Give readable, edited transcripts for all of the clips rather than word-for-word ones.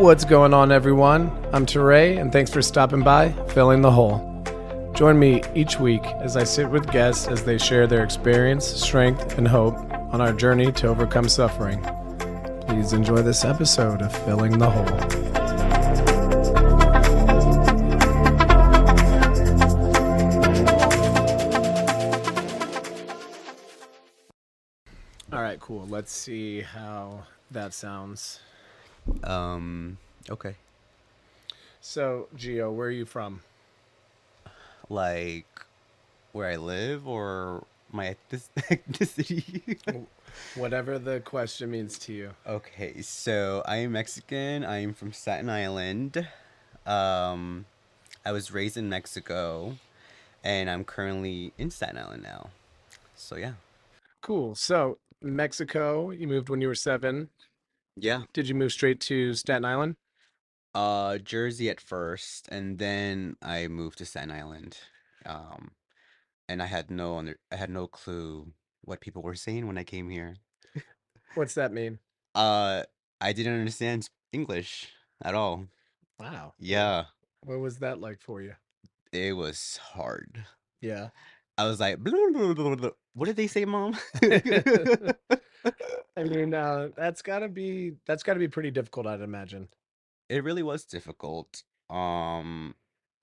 What's going on, everyone? I'm Teray, and thanks for stopping by Filling the Hole. Join me each week as I sit with guests as they share their experience, strength, and hope on our journey to overcome suffering. Please enjoy this episode of Filling the Hole. All right, cool. Let's see how that sounds. Okay. So, Gio, where are you from? Like where I live or my ethnicity? Whatever the question means to you. Okay, so I am Mexican. I am from Staten Island. Um, I was raised in Mexico, and I'm currently in Staten Island now. So yeah. Cool. So, Mexico, you moved when you were 7. Yeah. Did you move straight to Staten Island? Jersey at first, and then I moved to Staten Island. Um, and I had no clue what people were saying when I came here. What's that mean? Uh, I didn't understand English at all. Wow. Yeah, What was that like for you? it was hard. Yeah. I was like, "Blah, blah, blah, blah." What did they say, Mom? I mean, that's gotta be pretty difficult, I'd imagine. It really was difficult.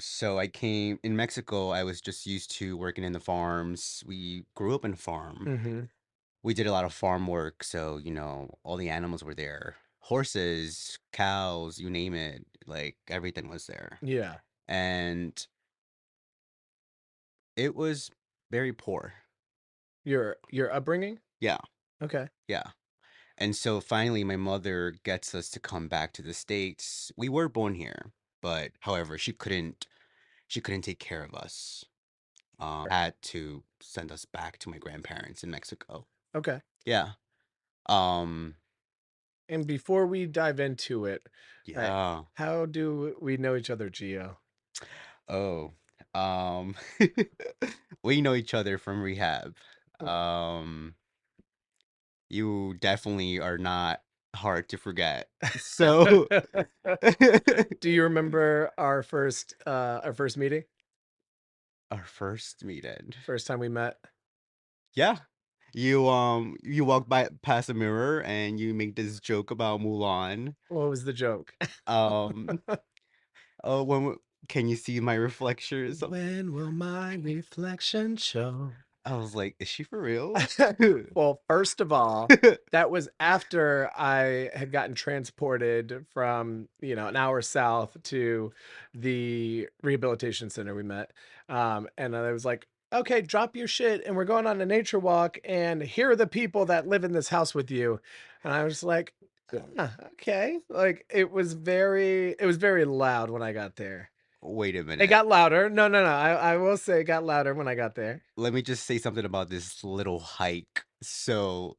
So I came in Mexico, I was just used to working in the farms. We grew up in a farm. Mm-hmm. We did a lot of farm work, so all the animals were there. Horses, cows, you name it, like everything was there. Yeah. And it was very poor. Your upbringing? Yeah, Okay. yeah. And so finally my mother gets us to come back to the States. We were born here, but however, she couldn't take care of us. Had to send us back to my grandparents in Mexico. Okay. Yeah. Um, And before we dive into it, right, yeah. how do we know each other, Gio? Oh. Um we know each other from rehab. Mm. Um you definitely are not hard to forget. So Do you remember our first meeting? our first meeting. First time we met? Yeah. You walk by past a mirror and you make this joke about Mulan. What was the joke? Um oh can you see my reflection or something? When will my reflection show? I was like, is she for real? Well, first of all, that was after I had gotten transported from, an hour south to the rehabilitation center we met. And I was like, okay, drop your shit and we're going on a nature walk. And here are the people that live in this house with you. And I was like, okay. Like it was very loud when I got there. Wait a It minute. got louder. No, no, no. I will say it got louder when I got there. Let me just say something about this little hike. So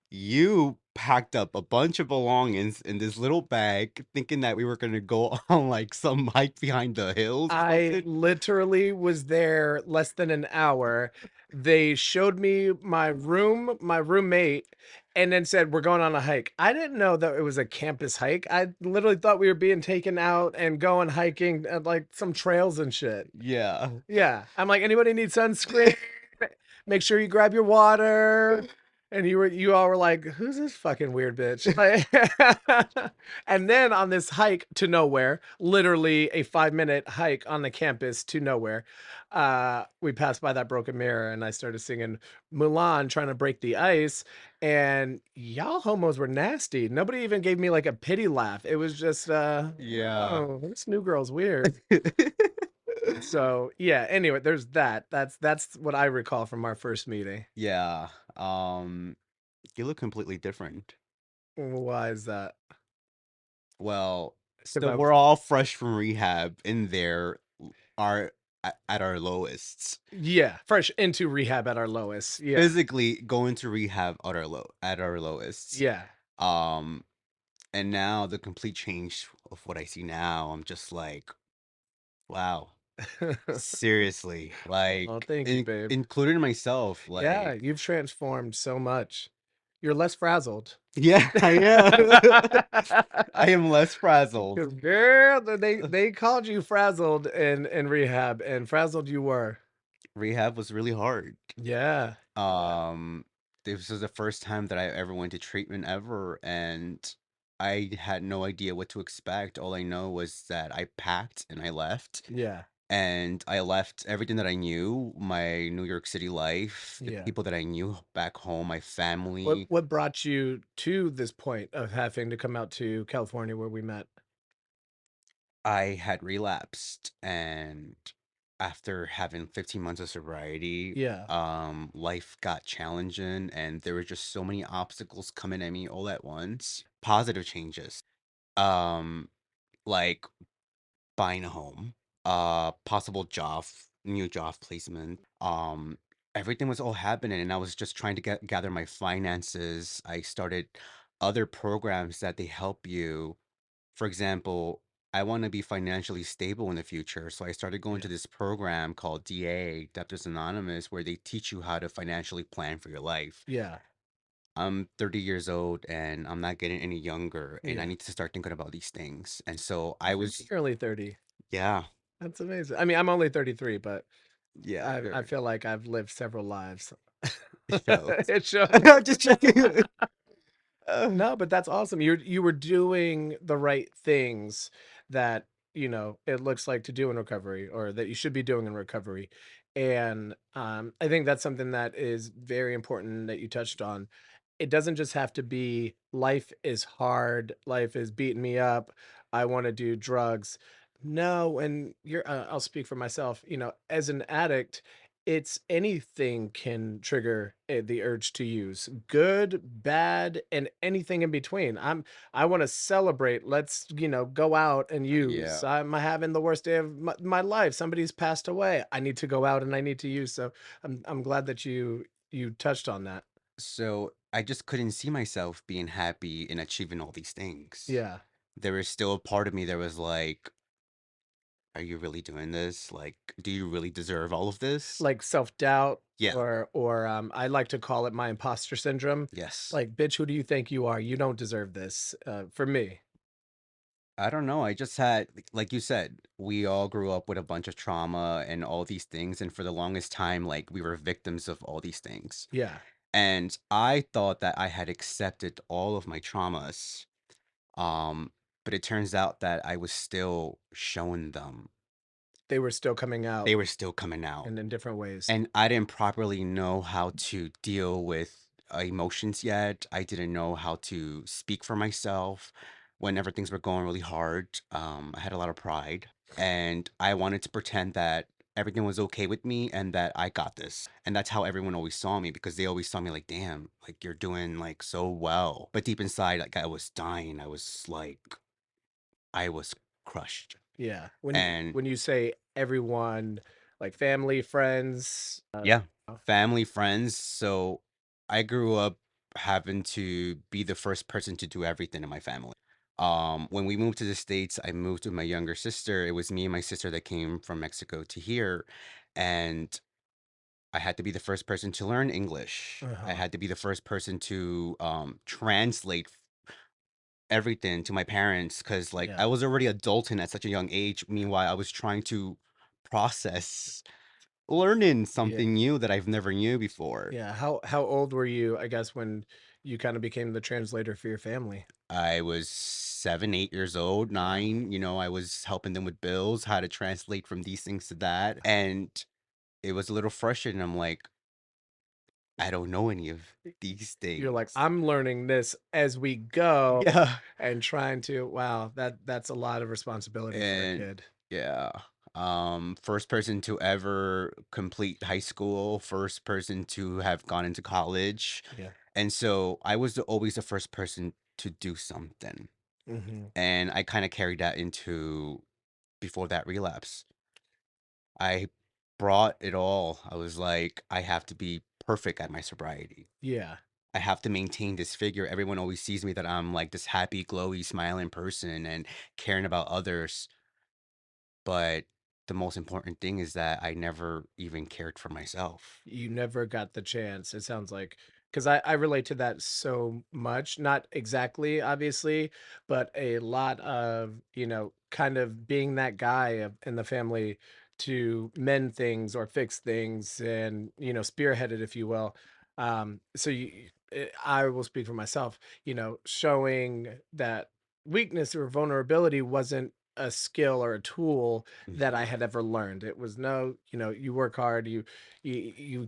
you packed up a bunch of belongings in this little bag, thinking that we were gonna go on like some hike behind the hills or I something. literally was there less than an hour. They showed me my room, my roommate, and then said, "We're going on a hike." I didn't know that it was a campus hike. I literally thought we were being taken out and going hiking at like some trails and shit. Yeah. Yeah. I'm like, anybody need sunscreen? Make sure you grab your water. And you all were like, who's this fucking weird bitch? And then on this hike to nowhere, literally a 5-minute hike on the campus to nowhere, we passed by that broken mirror and I started singing Mulan trying to break the ice. And y'all homos were nasty. Nobody even gave me like a pity laugh. It was just Yeah. oh, this new girl's weird. So yeah, anyway, there's that. That's what I recall from our first meeting. Yeah. Um, you look completely different. Why is that? Well, Because so I we're was, all fresh from rehab in there, are at our lowest. yeah, fresh into rehab at our lowest. Yeah. Physically going to rehab at our lowest. Yeah. Um, and now the complete change of what I see now, I'm just like, wow, seriously, Oh, thank you, babe. including myself, Yeah, like, you've transformed so much. You're less frazzled. Yeah, I am. I am less frazzled. 'Cause girl, they called you frazzled in rehab, and frazzled you were. Rehab was really hard. Yeah. Yeah. Um, this was the first time that I ever went to treatment ever, and I had no idea what to expect. All I know was that I packed and I left, Yeah. and I left everything that I knew, my New York City life, the Yeah. people that I knew back home, my What family. what brought you to this point of having to come out to California where we met? I had relapsed, and after having 15 months of sobriety, Yeah. life got challenging, and there were just so many obstacles coming at me all at once. Positive changes. Um, like buying a home, possible job, new job placement. Everything was all happening, and I was just trying to gather my finances. I started other programs that they help you. For example, I want to be financially stable in the future, so I started going to Yeah. this program called DA, Debtors Anonymous, where they teach you how to financially plan for your life. Yeah. I'm 30 years old and I'm not getting any younger, and I Yeah. need to start thinking about these things. And so I was, You're only 30. yeah, That's amazing. I mean, I'm only 33, but yeah, I very. feel like I've lived several lives. It shows. It shows. I'm just checking. Uh, No, but that's awesome. You were doing the right things that, it looks like to do in recovery or that you should be doing in recovery. And I think that's something that is very important that you touched on. It doesn't just have to be life is hard, life is beating me up, I want to do drugs. No, and I'll speak for myself, as an addict, it's anything can trigger the urge to use, good, bad, and anything in between. I want to celebrate. Let's, go out and use. yeah. I'm having the worst day of my life. Somebody's passed away. I need to go out and I need to use. So I'm glad that you touched on that. So I just couldn't see myself being happy and achieving all these things. Yeah. There was still a part of me that was like, are you really doing this? Like, do you really deserve all of this? Like self-doubt, Yeah. or I like to call it my imposter syndrome. Yes. Like, bitch, who do you think you are? You don't deserve this. For me. I don't know. I just had, like you said, we all grew up with a bunch of trauma and all these things. And for the longest time, like we were victims of all these things. Yeah. And I thought that I had accepted all of my traumas. Um, but it turns out that I was still showing them. They were still coming out They were still coming out. and in different ways. And I didn't properly know how to deal with emotions yet. I didn't know how to speak for myself whenever things were going really hard. I had a lot of pride, and I wanted to pretend that everything was okay with me and that I got this. And that's how everyone always saw me, because they always saw me like, damn, like you're doing like so well. But deep inside, like I was dying. I was crushed. Yeah. And When you say everyone, like family, friends, yeah, oh, family, friends. So I grew up having to be the first person to do everything in my family. When we moved to the States, I moved with my younger sister. It was me and my sister that came from Mexico to here. And I had to be the first person to learn English. I uh-huh. had to be the first person to translate everything to my parents, because like I Yeah. was already adulting at such a young age. Meanwhile, I was trying to process learning Yeah. something new that I've never knew before. Yeah. How old were you, I guess, when you kind of became the translator for your family? I was 7, 8 years old, Wow. 9, I was helping them with bills, how to translate from these things to that, and it was a little frustrating. I'm like, I don't know any of these You're like, things. I'm learning this as we go Yeah, and trying to, wow, that's a lot of responsibility for a and kid. yeah, first person to ever complete high school, first person to have gone into college, Yeah. and so I was always the first person to do something, Hmm. and I kinda carried that into before that relapse. I brought it all. I was like, I have to be perfect at my sobriety. Yeah. I have to maintain this figure. Everyone always sees me that I'm like this happy, glowy, smiling person and caring about others. But the most important thing is that I never even cared for myself. You never got the chance, it sounds like, because I relate to that so much. Not exactly, obviously, but a lot of, kind of being that guy in the family to mend things or fix things and, spearhead it, if you will. I will speak for myself, showing that weakness or vulnerability wasn't a skill or a tool that I Mhm. had ever learned. It was no, you work hard, you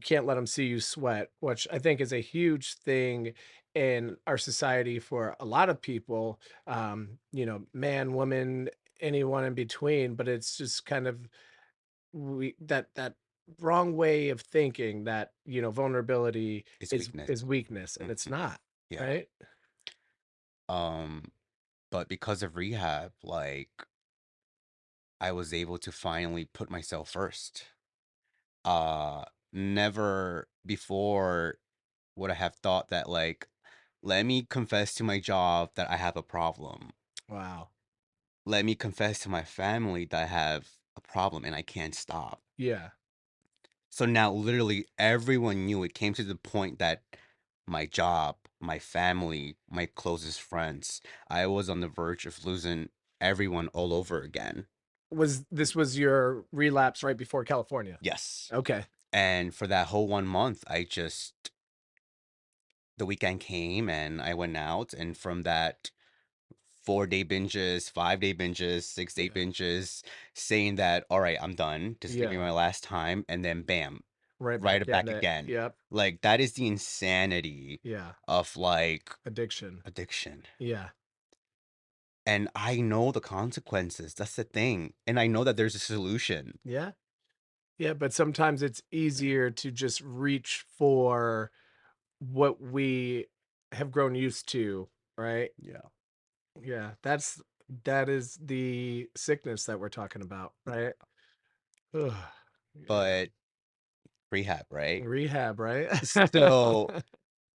can't let them see you sweat, which I think is a huge thing in our society for a lot of people, man, woman, anyone in between, but it's just kind of that wrong way of thinking that, vulnerability It's weakness. is weakness, and it's Mhm. not, Yeah. right? Um, but because of rehab, like I was able to finally put myself first. Uh, Never before would I have thought that like, let me confess to my job that I have a problem. Wow. Let me confess to my family that I have a problem and I can't stop. Yeah. So now literally everyone knew. It came to the point that my job, my family, my closest friends, I was on the verge of losing everyone all over again. Was your relapse right before California? Yes. Okay. And for that whole 1 month, the weekend came and I went out. And from that 4 day binges, 5 day binges, 6 day Yeah. binges, saying that, all right, I'm done. This is gonna be Yeah. my last time. And then bam, Right right back it at back it. again. Yep. Like that is the insanity Yeah. of like Addiction. addiction. Yeah. And I know the consequences. That's the thing. And I know that there's a solution. Yeah. Yeah, but sometimes it's easier to just reach for what we have grown used to, right? Yeah. Yeah, that is the sickness that we're talking about, right? Ugh. Yeah. But rehab, right? Rehab, right? So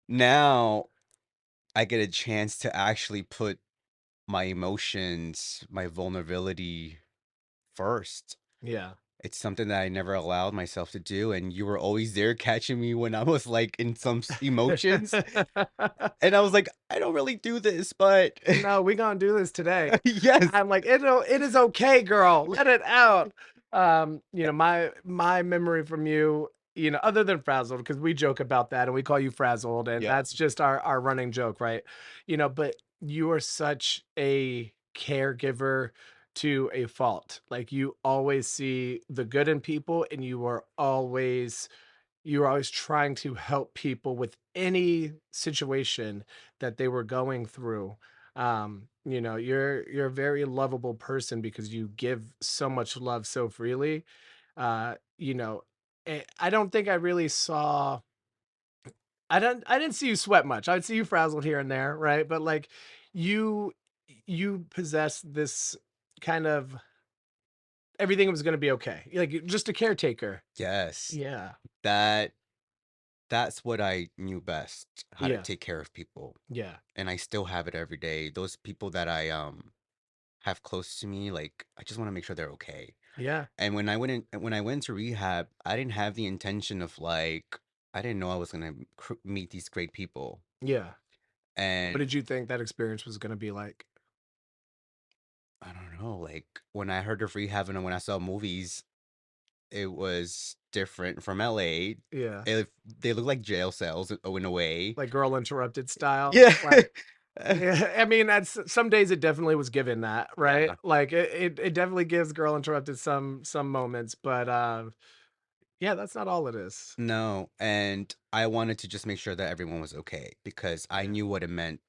now I get a chance to actually put my emotions, my vulnerability first. Yeah. It's something that I never allowed myself to do. And you were always there catching me when I was like in some emotions. And I was like, I don't really do this, but No, we gonna do this today. yes. I'm like, it is okay, girl. Let it out. My memory from you, other than frazzled, because we joke about that and we call you frazzled, and Yeah. that's just our running joke, right? But you are such a caregiver to a fault. Like you always see the good in people, and you were always trying to help people with any situation that they were going through. You're a very lovable person because you give so much love so freely. Uh, you know, I don't think I really saw I didn't see you sweat much. I'd see you frazzled here and there, right? But like you you possess this kind of everything was going to be okay. Like just a caretaker. Yes. Yeah. That that's what I knew best, how to Yeah. take care of people. Yeah. And I still have it every day. Those people that I have close to me, like I just want to make sure they're okay. Yeah. And when I went to rehab, I didn't have the intention of like I didn't know I was gonna meet these great people. Yeah. What And did you think that experience was gonna be like? I don't know, like when I heard of rehab and when I saw movies, it was different from LA. Yeah. They look like jail cells in a way. Like Girl Interrupted style? Yeah. Like yeah, I mean, that's some days it definitely was given that, right? Yeah. Like it definitely gives Girl Interrupted some moments, but yeah, that's not all it is. No, and I wanted to just make sure that everyone was okay because I Yeah. knew what it meant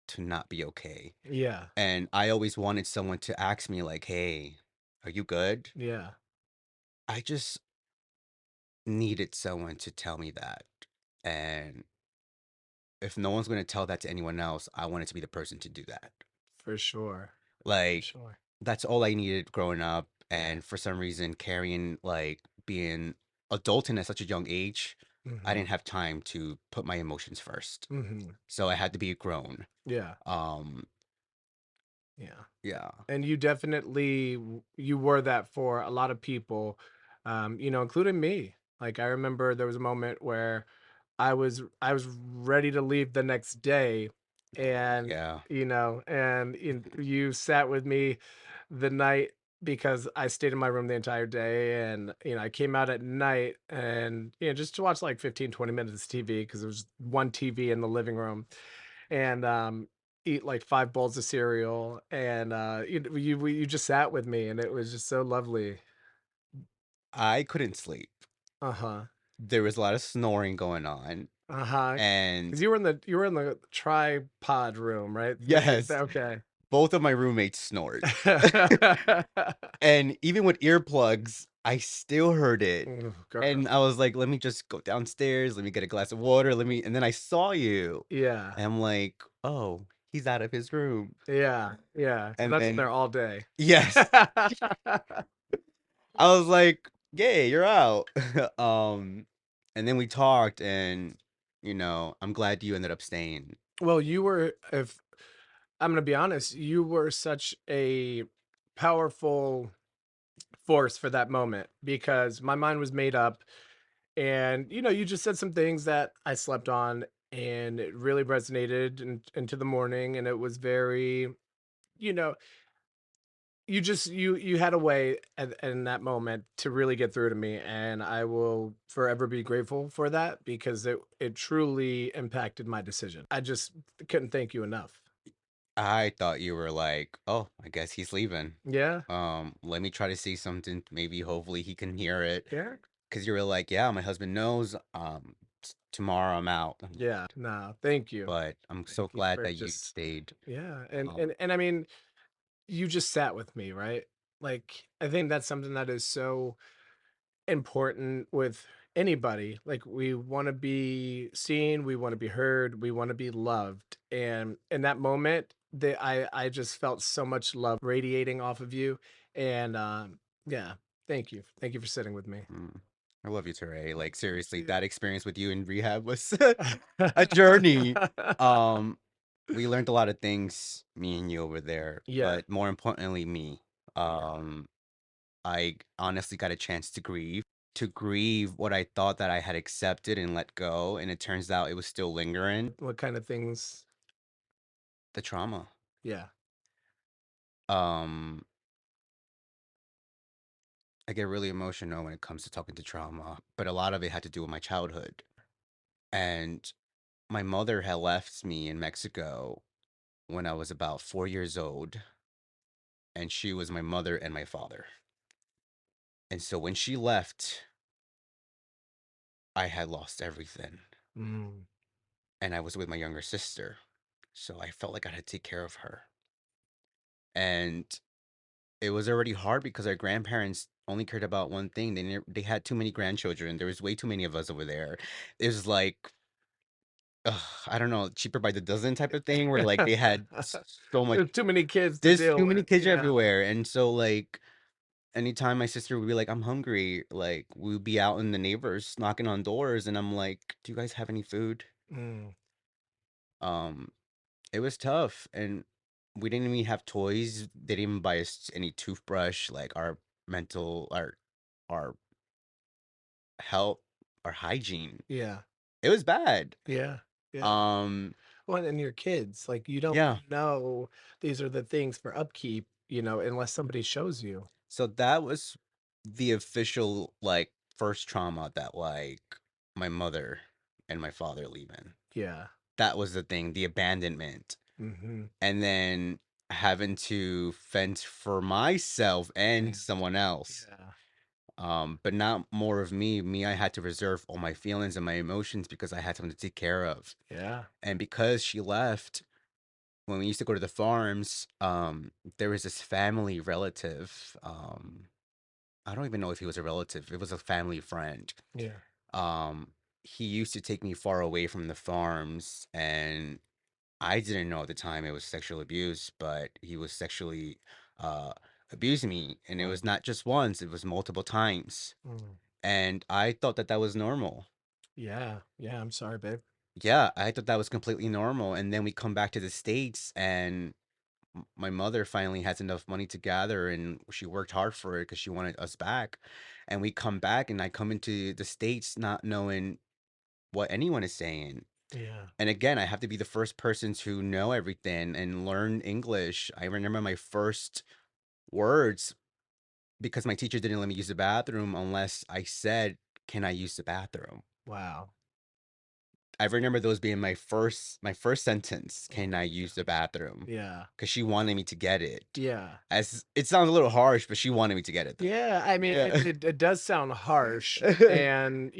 to not be okay. Yeah. And I always wanted someone to ask me like, "Hey, are you good?" Yeah. I just needed someone to tell me that. And if no one's going to tell that to anyone else, I wanted to be the person to do that. For sure. For Like sure. that's all I needed growing up Yeah. and for some reason carrying like being adulting at such a young age, I Mhm. didn't have time to put my emotions first. Mhm. So I had to be grown. Yeah. Um, Yeah. yeah. And you definitely you were that for a lot of people, including me. Like I remember there was a moment where I was ready to leave the next day, and Yeah. you sat with me the night because I stayed in my room the entire day, and I came out at night and just to watch like 15-20 minutes of TV because there was one TV in the living room, and eat like 5 bowls of cereal, and you just sat with me, and it was just so lovely. I couldn't sleep. Uh-huh. There was a lot of snoring going on. Uh-huh. Because And you were in the tripod room, right? yes, Okay. both of my roommates snored. And even with earplugs, I still heard it. Oh, And girl. I was like, let me just go downstairs, let me get a glass of water, and then I saw you. Yeah. And I'm like, oh, he's out of his room. Yeah. Yeah. Because And that's in then there all day. yes, I was like, "Yay, you're out." And then we talked, and I'm glad you ended up staying. Well, if I'm gonna be honest, you were such a powerful force for that moment because my mind was made up, and you just said some things that I slept on, and it really resonated into the morning, and it was very, you know, you had a way in that moment to really get through to me, and I will forever be grateful for that because it truly impacted my decision. I just couldn't thank you enough. I thought you were like, "Oh, I guess he's leaving. Yeah, Let me try to see something. Maybe, hopefully, he can hear it." yeah, Because you were like, "Yeah, my husband knows. Tomorrow I'm out." yeah. No, thank you, But I'm so thank you glad for that you just stayed. yeah, and Um, and and I mean, you just sat with me, right? Like I think that's something that is so important with anybody. Like we want to be seen, we want to be heard, we want to be loved. And in that moment, I just felt so much love radiating off of you. And yeah, thank you. Thank you for sitting with me. mm, I love you, Teray. Like, seriously, Yeah. that experience with you in rehab was a journey. Um, we learned a lot of things, me and you over there, Yeah. but more importantly, me. Yeah. Um, I honestly got a chance to grieve what I thought that I had accepted and let go, and it turns out it was still lingering, What kind of things? the trauma. Yeah. Um, I get really emotional when it comes to talking to trauma, but a lot of it had to do with my childhood. And my mother had left me in Mexico when I was about 4 years old, and she was my mother and my father. And so when she left, I had lost everything. Mm, And I was with my younger sister. So I felt like I had to take care of her. And it was already hard because our grandparents only cared about one thing. They had too many grandchildren. There was way too many of us over there. It was like, I don't know, cheaper by the dozen type of thing where like they had so much. there's too many kids to There's deal too many with. kids Yeah. everywhere. And so like anytime my sister would be like, I'm hungry, like we'd be out in the neighbors knocking on doors, and I'm like, do you guys have any food? Mm, Um, it was tough, and we didn't even have toys. They didn't even buy us any toothbrush, like our health, our hygiene. yeah. It was bad. Yeah. Yeah. Um, Well, and your kids, like, you don't yeah. know these are the things for upkeep, unless somebody shows you. So that was the official like first trauma that like my mother and my father leaving. Yeah. That was the thing, the abandonment. Mhm. And then having to fend for myself and Yeah. someone else. Yeah. But not more of me. Me, I had to reserve all my feelings and my emotions because I had someone to take care of. Yeah. And because she left, when we used to go to the farms, there was this family relative. I don't even know if he was a relative. It was a family friend. Yeah. Um, he used to take me far away from the farms, and I didn't know at the time it was sexual abuse, but he was sexually uh abusing me, and it Wow. was not just once, it was multiple times. Mm. And I thought that that was normal. Yeah. Yeah, I'm sorry, babe. Yeah, I thought that was completely normal. And then we come back to the States, and my mother finally has enough money to gather, and she worked hard for it because she wanted us back. And we come back, and I come into the States not knowing what anyone is saying. Yeah. And again, I have to be the first person to know everything and learn English. I remember my first words because my teacher didn't let me use the bathroom unless I said, "Can I use the bathroom?" Wow. I remember those being my first sentence, Oh "Can my I use the gosh. bathroom?" Yeah. Because she wanted me to get it. Yeah. As it sounds a little harsh, but she wanted me to get it though. Yeah, I mean, Yeah. it does sound harsh and,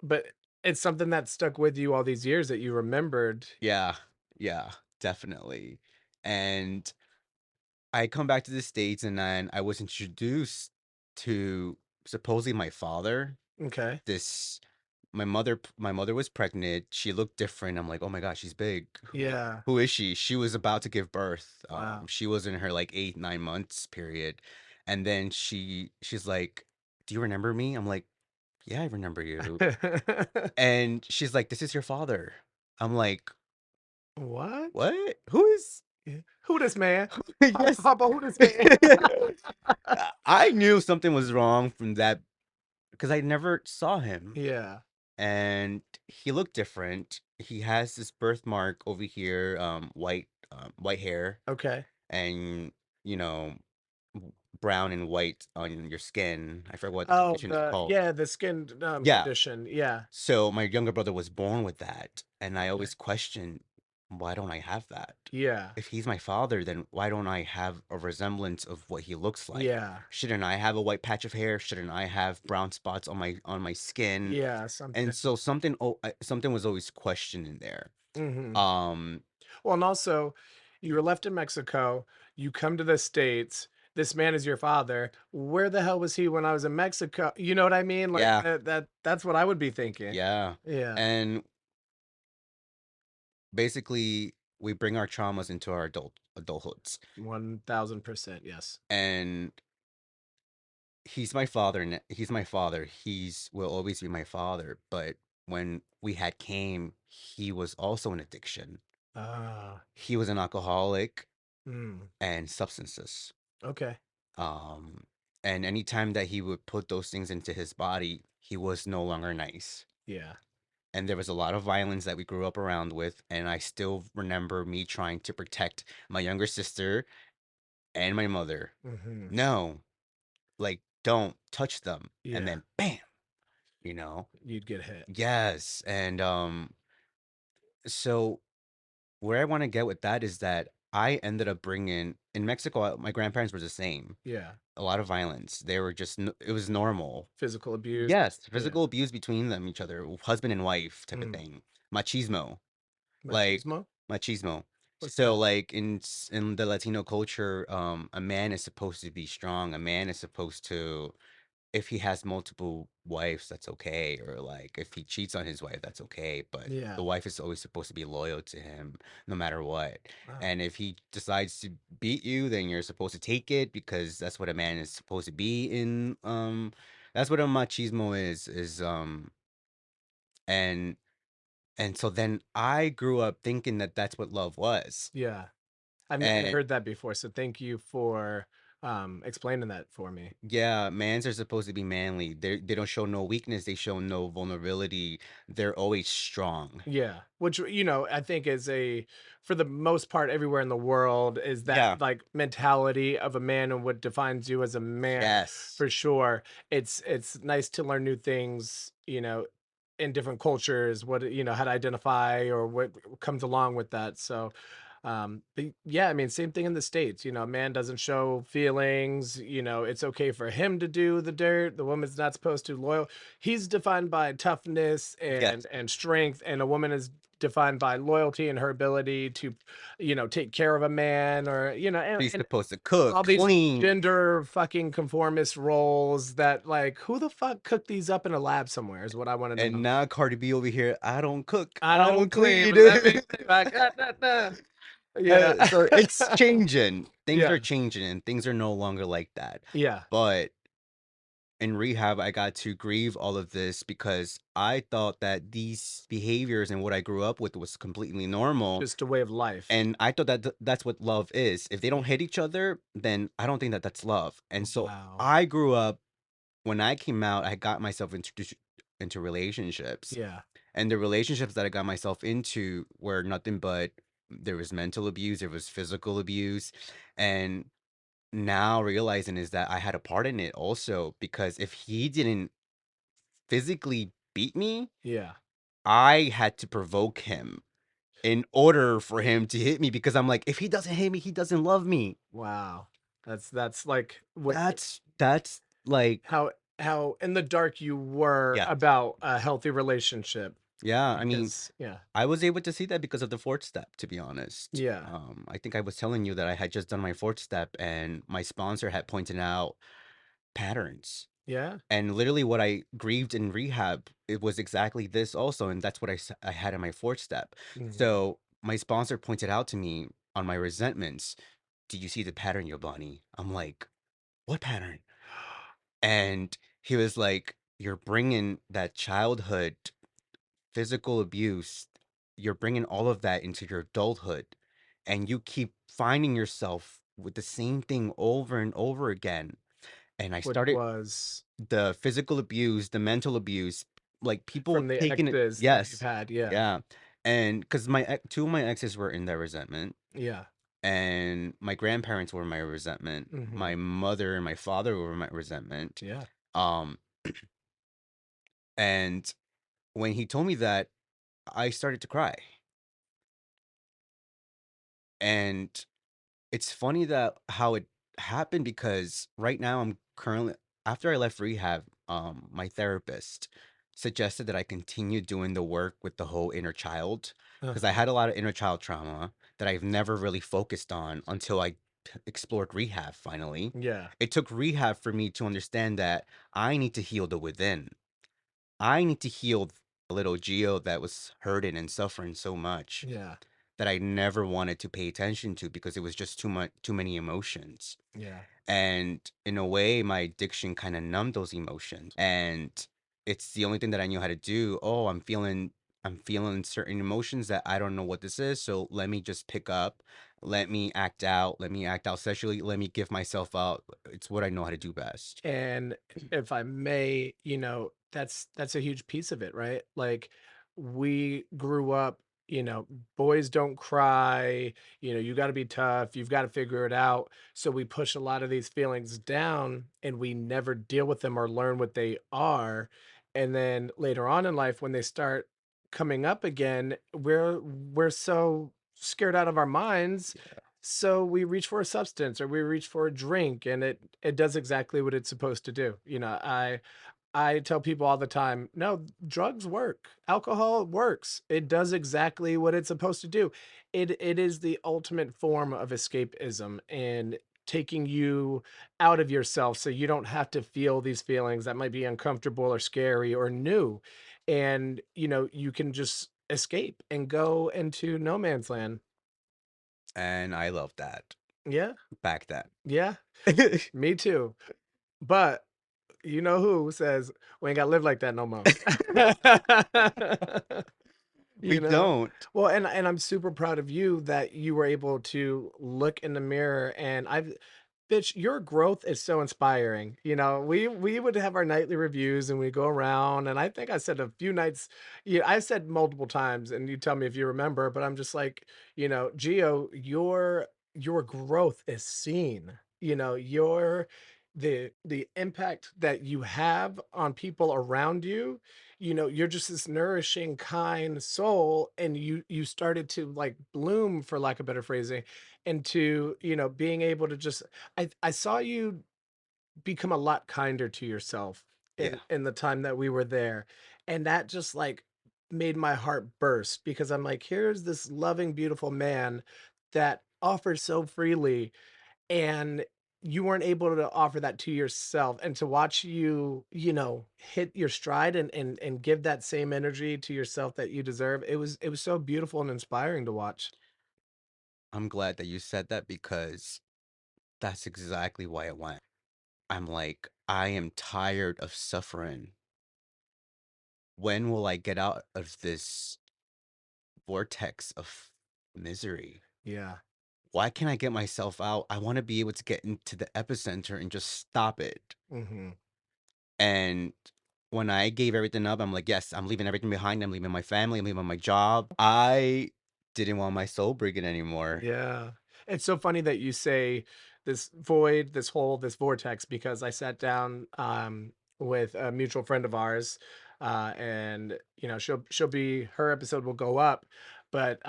but it's something that stuck with you all these years that you remembered. Yeah, yeah, definitely. And I come back to the States and then I was introduced to supposedly my father. Okay. This my mother was pregnant. She looked different. I'm like, "Oh my gosh, she's big. Yeah. Who is she?" She was about to give birth. Wow. She was in her like 8, 9 months period. And then she's like, "Do you remember me?" I'm like, "Yeah, I remember you." And she's like, "This is your father." I'm like, What? "What? Who is?" Yeah. Who this man? Yes. Papa, who this man? I knew something was wrong from that because I never saw him, Yeah. and he looked different. He has this birthmark over here, white hair, Okay. and you know, brown and white on your skin. I forget what the Oh, condition is called. the skin Yeah. condition. Yeah. So my younger brother was born with that, and I Okay. always question, why don't I have that? Yeah. If he's my father, then why don't I have a resemblance of what he looks like? Yeah. Shouldn't I have a white patch of hair? Shouldn't I have brown spots on my skin? Yeah, And something. so something was always questioned in there. Mhm. Um, Well, and also, you were left in Mexico, you come to the States, this man is your father. Where the hell was he when I was in Mexico? You know what I mean? Like yeah, that's what I would be thinking. yeah. Yeah. And basically, we bring our traumas into our adulthoods. 1000%, yes. And he's my father, and he's my father. He's will always be my father. But when we had came, he was also an addiction. Ah. He was an alcoholic Mm. and substances. Okay. Um, and anytime that he would put those things into his body, he was no longer nice. Yeah. And there was a lot of violence that we grew up around with. And I still remember me trying to protect my younger sister and my mother. Mhm. No, like, don't touch them. And Yeah. then bam, you know? You'd get hit. Yes. And so where I want to get with that is that I ended up bringing in Mexico, my grandparents were the same. Yeah. A lot of violence. They were just it was normal. Physical abuse. Yes, Yeah. physical abuse between them, each other, husband and wife type of Mm. thing. Machismo, like Machismo? machismo. What's So that? like in the Latino culture, a man is supposed to be strong. A man is supposed to, if he has multiple wives, that's okay. Or like if he cheats on his wife, that's okay. But Yeah. the wife is always supposed to be loyal to him no matter what. Wow. And if he decides to beat you, then you're supposed to take it because that's what a man is supposed to be in that's what a machismo is and and so then I grew up thinking that that's what love was. Yeah. I've never And heard that before, so thank you for explaining that for me. yeah, mans are supposed to be manly. They don't show no weakness. They show no vulnerability. They're always strong. Yeah, which, I think is for the most part, everywhere in the world is that Yeah. like mentality of a man and what defines you as a man Yes. for sure. It's nice to learn new things, in different cultures, what, how to identify or what comes along with that. So, but yeah, I mean, same thing in the States, a man doesn't show feelings, it's okay for him to do the dirt. The woman's not supposed to loyal. He's defined by toughness and Yes. strength, and a woman is defined by loyalty and her ability to, take care of a man or, She's and supposed to cook, all these clean, gender fucking conformist roles that like who the fuck cooked these up in a lab somewhere is what I want to and know. now Cardi B over here. I don't cook. I I don't don't clean, clean. but let me like, yeah. So it's changing. Things Yeah. are changing, and things are no longer like that. Yeah. But in rehab, I got to grieve all of this because I thought that these behaviors and what I grew up with was completely normal. Just a way of life. And I thought that that's what love is. If they don't hit each other, then I don't think that that's love. And so Wow. I grew up, when I came out, I got myself into relationships. Yeah. And the relationships that I got myself into were nothing but there was mental abuse, there was physical abuse, and now realizing is that I had a part in it also because if he didn't physically beat me, Yeah. I had to provoke him in order for him to hit me because I'm like, if he doesn't hit me, he doesn't love me. Wow. That's like what That's like, how in the dark you were yeah, about a healthy relationship yeah. I mean, because yeah. I was able to see that because of the fourth step, to be honest. Yeah. I think I was telling you that I had just done my fourth step and my sponsor had pointed out patterns. Yeah. And literally what I grieved in rehab, it was exactly this also, and that's what I had in my fourth step. Mhm. So my sponsor pointed out to me on my resentments, "Do you see the pattern, Giovanni?" I'm like, "What pattern?" And he was like, "You're bringing that childhood physical abuse, you're bringing all of that into your adulthood, and you keep finding yourself with the same thing over and over again." And I Which started was the physical abuse, the mental abuse, like people from the taking it, exes that you've yes, had. Yeah. yeah. And because two of my exes were in that resentment, Yeah. and my grandparents were my resentment, Mhm. my mother and my father were my resentment. Yeah. Um, and when he told me that, I started to cry. And it's funny that how it happened because right now I'm currently after I left rehab, my therapist suggested that I continue doing the work with the whole inner child because I Uh-huh. had a lot of inner child trauma that I've never really focused on until I explored rehab finally. Yeah. It took rehab for me to understand that I need to heal the within. I need to heal the little Geo that was hurting and suffering so much Yeah. that I never wanted to pay attention to because it was just too many emotions. Yeah. And in a way, my addiction kind of numbed those emotions. And it's the only thing that I knew how to do. Oh, I'm feeling certain emotions that I don't know what this is. So let me just pick up, let me act out sexually, let me give myself out. It's what I know how to do best. And if I may, that's a huge piece of it, right? Like we grew up, boys don't cry, you got to be tough, you've got to figure it out. So we push a lot of these feelings down and we never deal with them or learn what they are. And then later on in life when they start coming up again, we're so scared out of our minds, so we reach for a substance or we reach for a drink and it does exactly what it's supposed to do. I tell people all the time, no, drugs work. Alcohol works. It does exactly what it's supposed to do. It is the ultimate form of escapism and taking you out of yourself so you don't have to feel these feelings that might be uncomfortable or scary or new. And you can just escape and go into no man's land. And I love that Yeah. back then. Yeah. Me too. But you know who says we ain't gotta live like that no more. We You know? don't. Well, and I'm super proud of you that you were able to look in the mirror and I've bitch, your growth is so inspiring. We would have our nightly reviews and we go around and I think I said a few nights, yeah, I said multiple times and you tell me if you remember, but I'm just like, Geo, your growth is seen. Your the impact that you have on people around you, you're just this nourishing kind soul and you started to like bloom, for lack of better phrasing, into being able to just I saw you become a lot kinder to yourself Yeah, in the time that we were there, and that just like made my heart burst because I'm like, here's this loving beautiful man that offers so freely, and you weren't able to offer that to yourself, and to watch you hit your stride and give that same energy to yourself that you deserve, it was so beautiful and inspiring to watch. I'm glad that you said that because that's exactly why it went. I'm like, I am tired of suffering. When will I get out of this vortex of misery? Yeah. Why can't I get myself out? I want to be able to get into the epicenter and just stop it. Mhm. And when I gave everything up, I'm like, "Yes, I'm leaving everything behind. I'm leaving my family. I'm leaving my job." I didn't want my soul breaking anymore. Yeah. It's so funny that you say this void, this hole, this vortex, because I sat down with a mutual friend of ours, and you know she'll be her episode will go up, but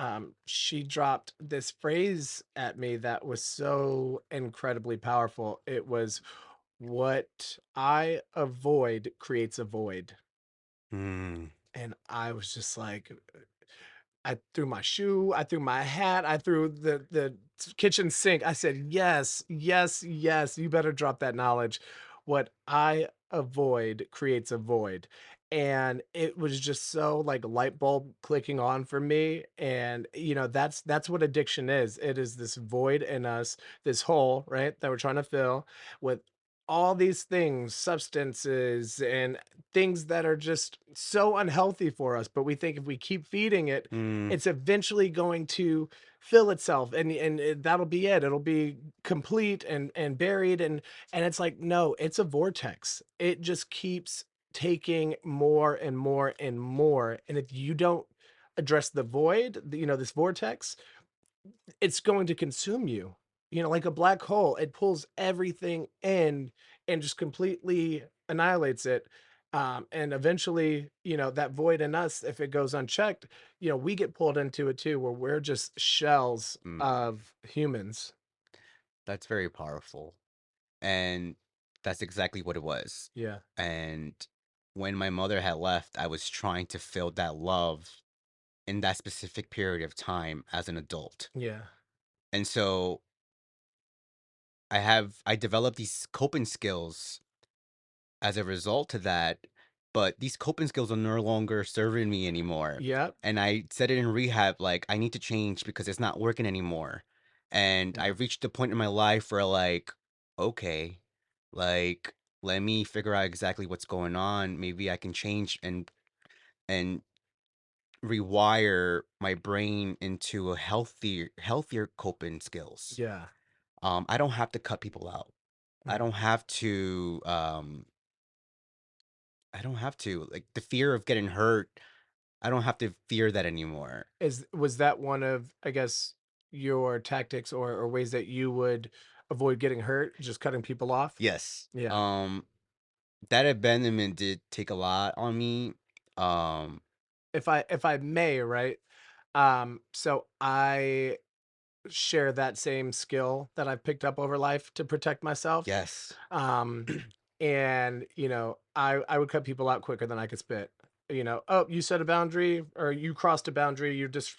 she dropped this phrase at me that was so incredibly powerful. It was, "What I avoid creates a void," Mm, and I was just like, I threw my shoe, I threw my hat, I threw the kitchen sink. I said, "Yes, yes, yes, you better drop that knowledge. What I avoid creates a void." And it was just so like light bulb clicking on for me. And you know, that's what addiction is. It is this void in us, this hole, right, that we're trying to fill with all these things, substances and things that are just so unhealthy for us, but we think if we keep feeding it, mm, it's eventually going to fill itself that'll be it. It'll be complete and buried and it's like, no, it's a vortex. It just keeps taking more and more and more. And if you don't address the void, you know, this vortex, it's going to consume you. You know, like a black hole, it pulls everything in and just completely annihilates it. And eventually, you know, that void in us, if it goes unchecked, you know, we get pulled into it too, where we're just shells mm. of humans. That's very powerful. And that's exactly what it was. Yeah. And when my mother had left, I was trying to fill that love in that specific period of time as an adult. Yeah. And so I developed these coping skills as a result to that, but these coping skills are no longer serving me anymore. Yep. And I said it in rehab, like, I need to change because it's not working anymore. And I Yeah. reached a point in my life where, like, okay, like, let me figure out exactly what's going on. Maybe I can change and rewire my brain into a healthier coping skills. Yeah. I don't have to cut people out. I Mm. don't have to I don't have to. Like the fear of getting hurt, I don't have to fear that anymore. Was that one of, I guess, your tactics or ways that you would avoid getting hurt, just cutting people off? Yes. Yeah. That abandonment did take a lot on me. Um, If I may, right? So I share that same skill that I've picked up over life to protect myself. yes. Um, and you know, I would cut people out quicker than I could spit. You know, oh, you set a boundary or you crossed a boundary. You're just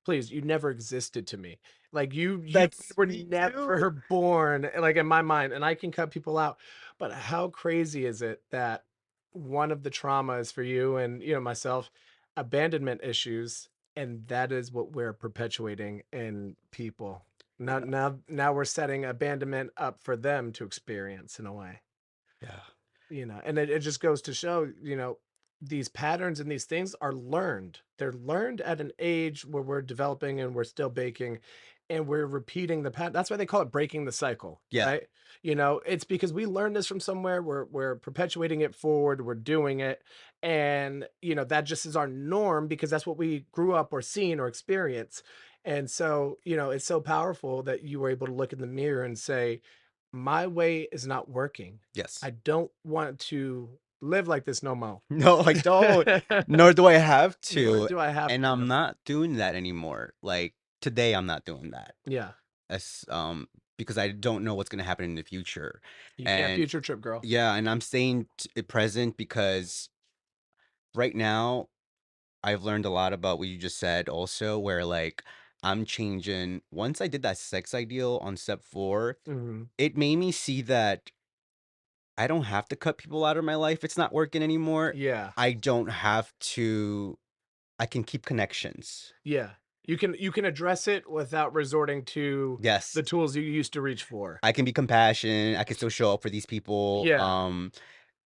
please, you never existed to me. Like you That's were me too. never born. Like in my mind, and I can cut people out. But how crazy is it that one of the traumas for you and you know myself, abandonment issues, and that is what we're perpetuating in people. Now we're setting abandonment up for them to experience in a way, Yeah. you know, and it just goes to show, you know, these patterns and these things are learned. They're learned at an age where we're developing and we're still baking and we're repeating the pattern. That's why they call it breaking the cycle, Yeah. right? You know, it's because we learned this from somewhere, we're perpetuating it forward, we're doing it. And, you know, that just is our norm because that's what we grew up or seen or experience. And so, you know, it's so powerful that you were able to look in the mirror and say, my way is not working. Yes. I don't want to live like this no more. No, I don't. Nor do I have Nor to. do I have And to. I'm not doing that anymore. Like today I'm not doing that. Yeah. As because I don't know what's gonna happen in the future. You can't And future trip, girl. yeah, and I'm staying present because right now I've learned a lot about what you just said also, where like I'm changing. Once I did that sex ideal on step 4, Mhm. it made me see that I don't have to cut people out of my life. It's not working anymore. Yeah. I don't have to, I can keep connections. Yeah. You can address it without resorting to Yes. the tools you used to reach for. I can be compassionate. I can still show up for these people. Yeah.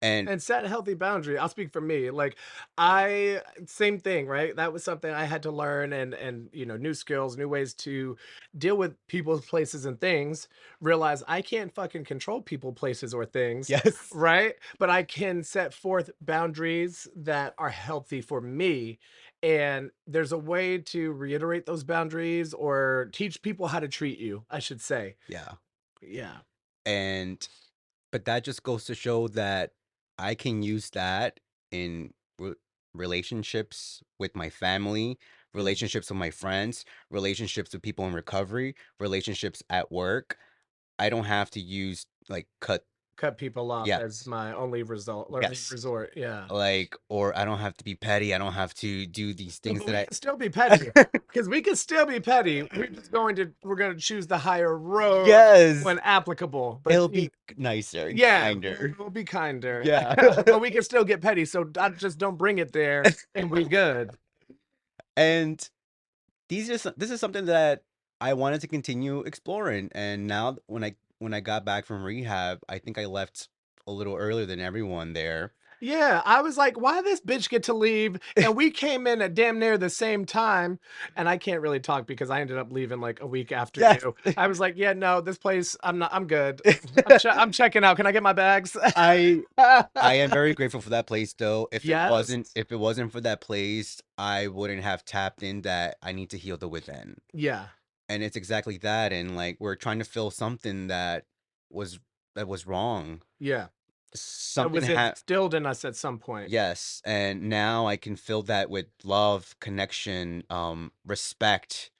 And And set a healthy boundary. I'll speak for me. Like I same thing, right? That was something I had to learn and new skills, new ways to deal with people, places and things. Realize I can't fucking control people, places or things, yes. right? But I can set forth boundaries that are healthy for me. And there's a way to reiterate those boundaries or teach people how to treat you, I should say. Yeah. Yeah. And but that just goes to show that I can use that in relationships with my family, Mm. relationships with my friends, relationships with people in recovery, relationships at work. I don't have to use like cut. Cut people off as Yes. my only result or Yes. resort. Yeah. Like, or I don't have to be petty. I don't have to do these things But we that can still be petty I because we can still be petty. We're going to choose the higher road yes. when applicable. But It'll be nicer and yeah, we'll, kinder. we'll be kinder. Yeah. But we can still get petty. So just don't bring it there and we good. And this is something that I wanted to continue exploring. And now when I got back from rehab, I think I left a little earlier than everyone there. Yeah, I was like, why this bitch get to leave? And we came in at damn near the same time. And I can't really talk because I ended up leaving like a week after Yes. you. I was like, yeah, no, this place, I'm good. I'm checking out. Can I get my bags? I I am very grateful for that place though. Yes. If it wasn't for that place, I wouldn't have tapped in that I need to heal the within. Yeah. And it's exactly that. And like we're trying to fill something was that was wrong. Yeah. That Something was ha instilled in us at some point. Yes, and now I can fill that with love, connection, respect,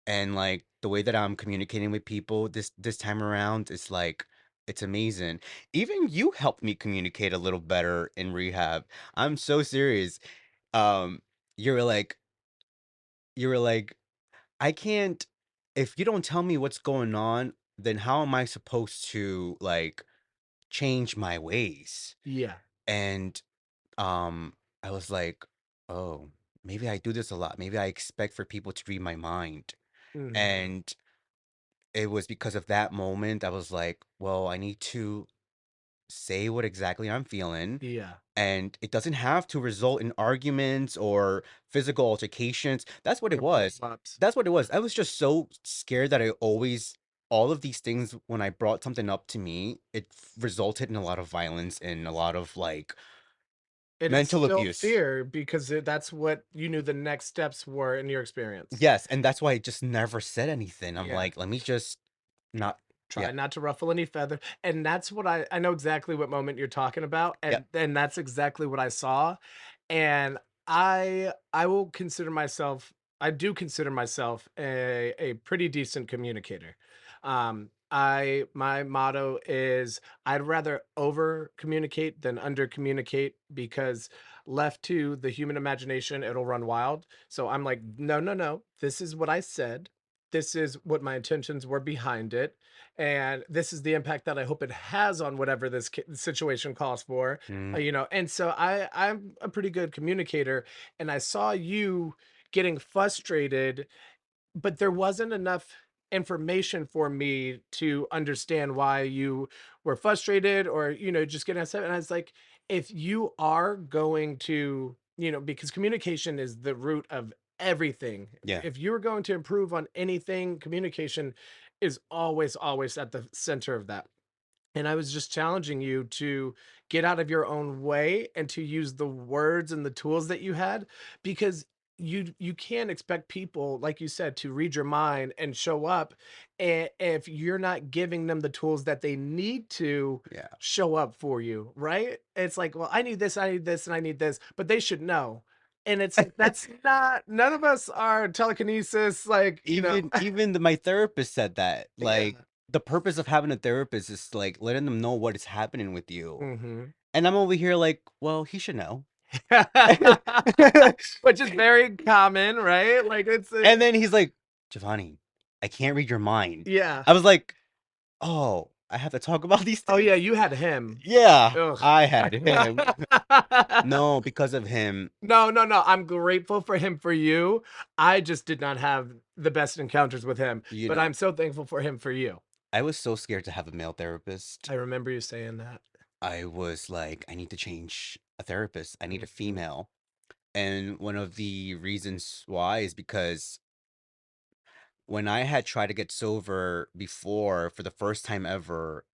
and like the way that I'm communicating with people this time around is like it's amazing. Even you helped me communicate a little better in rehab. I'm so serious. Um, you were like you were like, I can't if you don't tell me what's going on, then how am I supposed to like change my ways? Yeah. And um, I was like, "Oh, maybe I do this a lot. Maybe I expect for people to read my mind." Mhm. And it was because of that moment I was like, "Well, I need to say what exactly I'm feeling." Yeah. And it doesn't have to result in arguments or physical altercations. That's what it Or blow was. ups. That's what it was. I was just so scared that I always all of these things when I brought something up to me, resulted in a lot of violence and a lot of like It mental instilled abuse. fear because that's what you knew the next steps were in your experience. Yes, and that's why I just never said anything. I'm Yeah. like, let me just Try not yeah. try not to ruffle any feather, and that's what I know exactly what moment you're talking about, Yep. and that's exactly what I saw, and I will consider myself I do consider myself a pretty decent communicator. My motto is I'd rather over communicate than under communicate because left to the human imagination, it'll run wild. So I'm like, no, no, no. This is what I said. This is what my intentions were behind it. And this is the impact that I hope it has on whatever this situation calls for. Mm, And so I'm a pretty good communicator. And I saw you getting frustrated, but there wasn't enough information for me to understand why you were frustrated or just getting upset. And I was like, if you are going to because communication is the root of everything. yeah. If you're going to improve on anything, communication is always at the center of that. And I was just challenging you to get out of your own way and to use the words and the tools that you had because you can't expect people, like you said, to read your mind and show up if you're not giving them the tools that they need to Yeah. show up for you, right? It's like, well, I need this, and I need this, but they should know. And it's like that's not none of us are telekinesis, My therapist said that. yeah. Like the purpose of having a therapist is like letting them know what is happening with you. Hmm. And I'm over here like, well, he should know. Which is very common, right? Like it's And then he's like, Giovanni, I can't read your mind. yeah. I was like, oh, I have to talk about these Oh yeah, things. you had him. Yeah, Ugh. I had him. No, because of him, No, no, no. I'm grateful for him for you. I just did not have the best encounters with him, you but know, I'm so thankful for him for you. I was so scared to have a male I therapist. remember you saying that. I was like, I need to change a therapist. I need a Mhm. female. And one of the reasons why is because when I had tried to get sober before for the first time ever,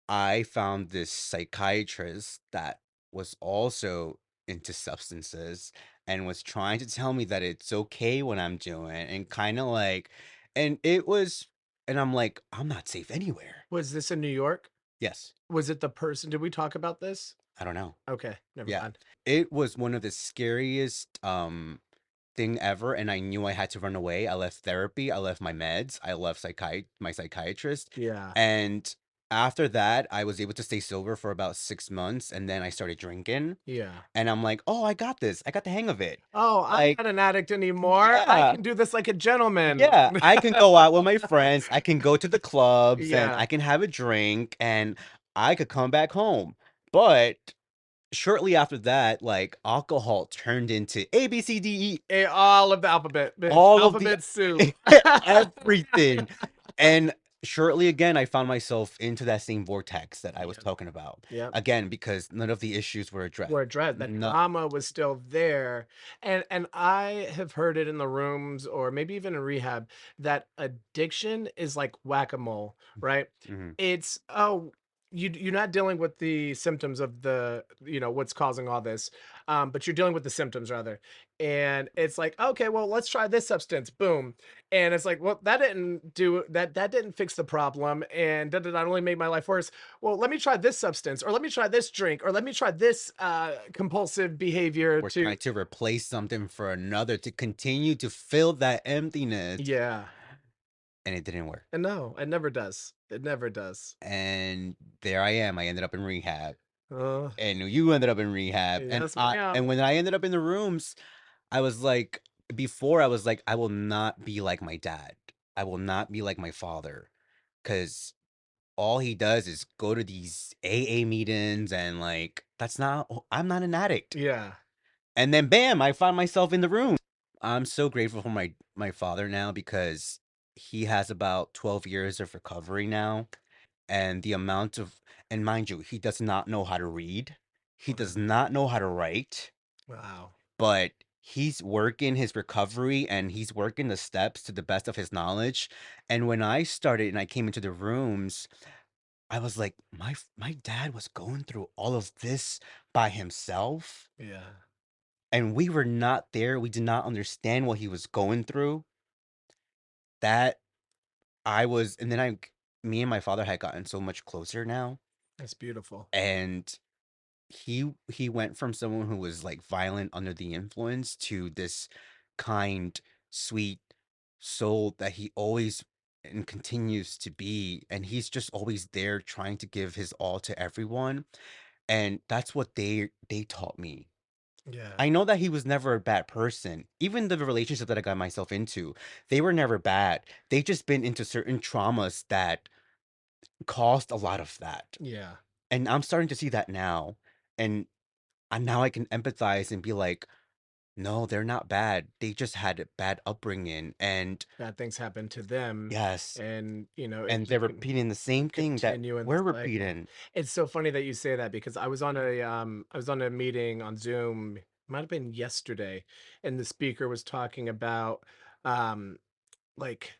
I found this psychiatrist that was also into substances and was trying to tell me that it's okay what I'm doing and kind of like, and it was, and I'm like, I'm not safe anywhere. Was this in New York? Yes, Was it the person did we talk about this? I don't know. Okay, never Yeah, mind. it was one of the scariest thing ever, and I knew I had to run away. I left therapy, I left my meds, I left my psychiatrist, Yeah. and after that, I was able to stay sober for about 6 months, and then I started drinking, Yeah. and I'm like, "Oh, I got this. I got the hang of it." "Oh, I'm Like, not an addict anymore. I yeah, can do this like a gentleman." yeah, I can go out with my friends, I can go to the clubs, and Yeah. I can have a drink, and I could come back home. But shortly after that, like, alcohol turned into A, B, C, D, E, All of the alphabet, bitch. all of the Alphabet soup. everything. And shortly again, I found myself into that same vortex that I was Yep, talking about. yep. Again, because none of the issues were addressed. Were addressed. The No, trauma was still there, and I have heard it in the rooms or maybe even in rehab that addiction is like whack-a-mole, right? mhm, It's, oh, you're not dealing with the symptoms of the, what's causing all this, but you're dealing with the symptoms rather. And it's like, okay, well, let's try this substance. Boom. And it's like, well, that didn't do that. That didn't fix the problem, and that not only made my life worse. Well, let me try this substance, or let me try this drink, or let me try this compulsive behavior we're to, trying to replace something for another to continue to fill that emptiness, yeah. and it didn't work. And no, it never does. It never does. And there I am. I ended up in rehab, Uh, and you ended up in rehab, yes, and ma'am. when I ended up in the rooms, I was like, before I was like, I will not be like my dad. I will not be like my father, because all he does is go to these AA meetings and like that's not I'm not an addict. Yeah, And then bam, I find myself in the room. I'm so grateful for my father now because he has about 12 years of recovery now and the amount of and mind you, he does not know how to read. He does not know how to write, wow. but he's working his recovery and he's working the steps to the best of his knowledge. And when I started and I came into the rooms, I was like, my dad was going through all of this by himself, Yeah, and we were not there. We did not understand what he was going through. That I was, and then me and my father had gotten so much closer now, that's beautiful. and he went from someone who was like violent under the influence to this kind, sweet soul that he always and continues to be, and he's just always there trying to give his all to everyone. And that's what they taught me. Yeah, I know that he was never a bad person. Even the relationship that I got myself into, they were never bad. They just been into certain traumas that caused a lot of that. yeah. And I'm starting to see that now. And now I can empathize and be like, no, they're not bad. They just had a bad upbringing. And Bad things happen to them, yes, and it and just they're can repeating the same thing that continue in the we're cycle. repeating. It's so funny that you say that because I was on a meeting on Zoom, might have been yesterday, and the speaker was talking about um like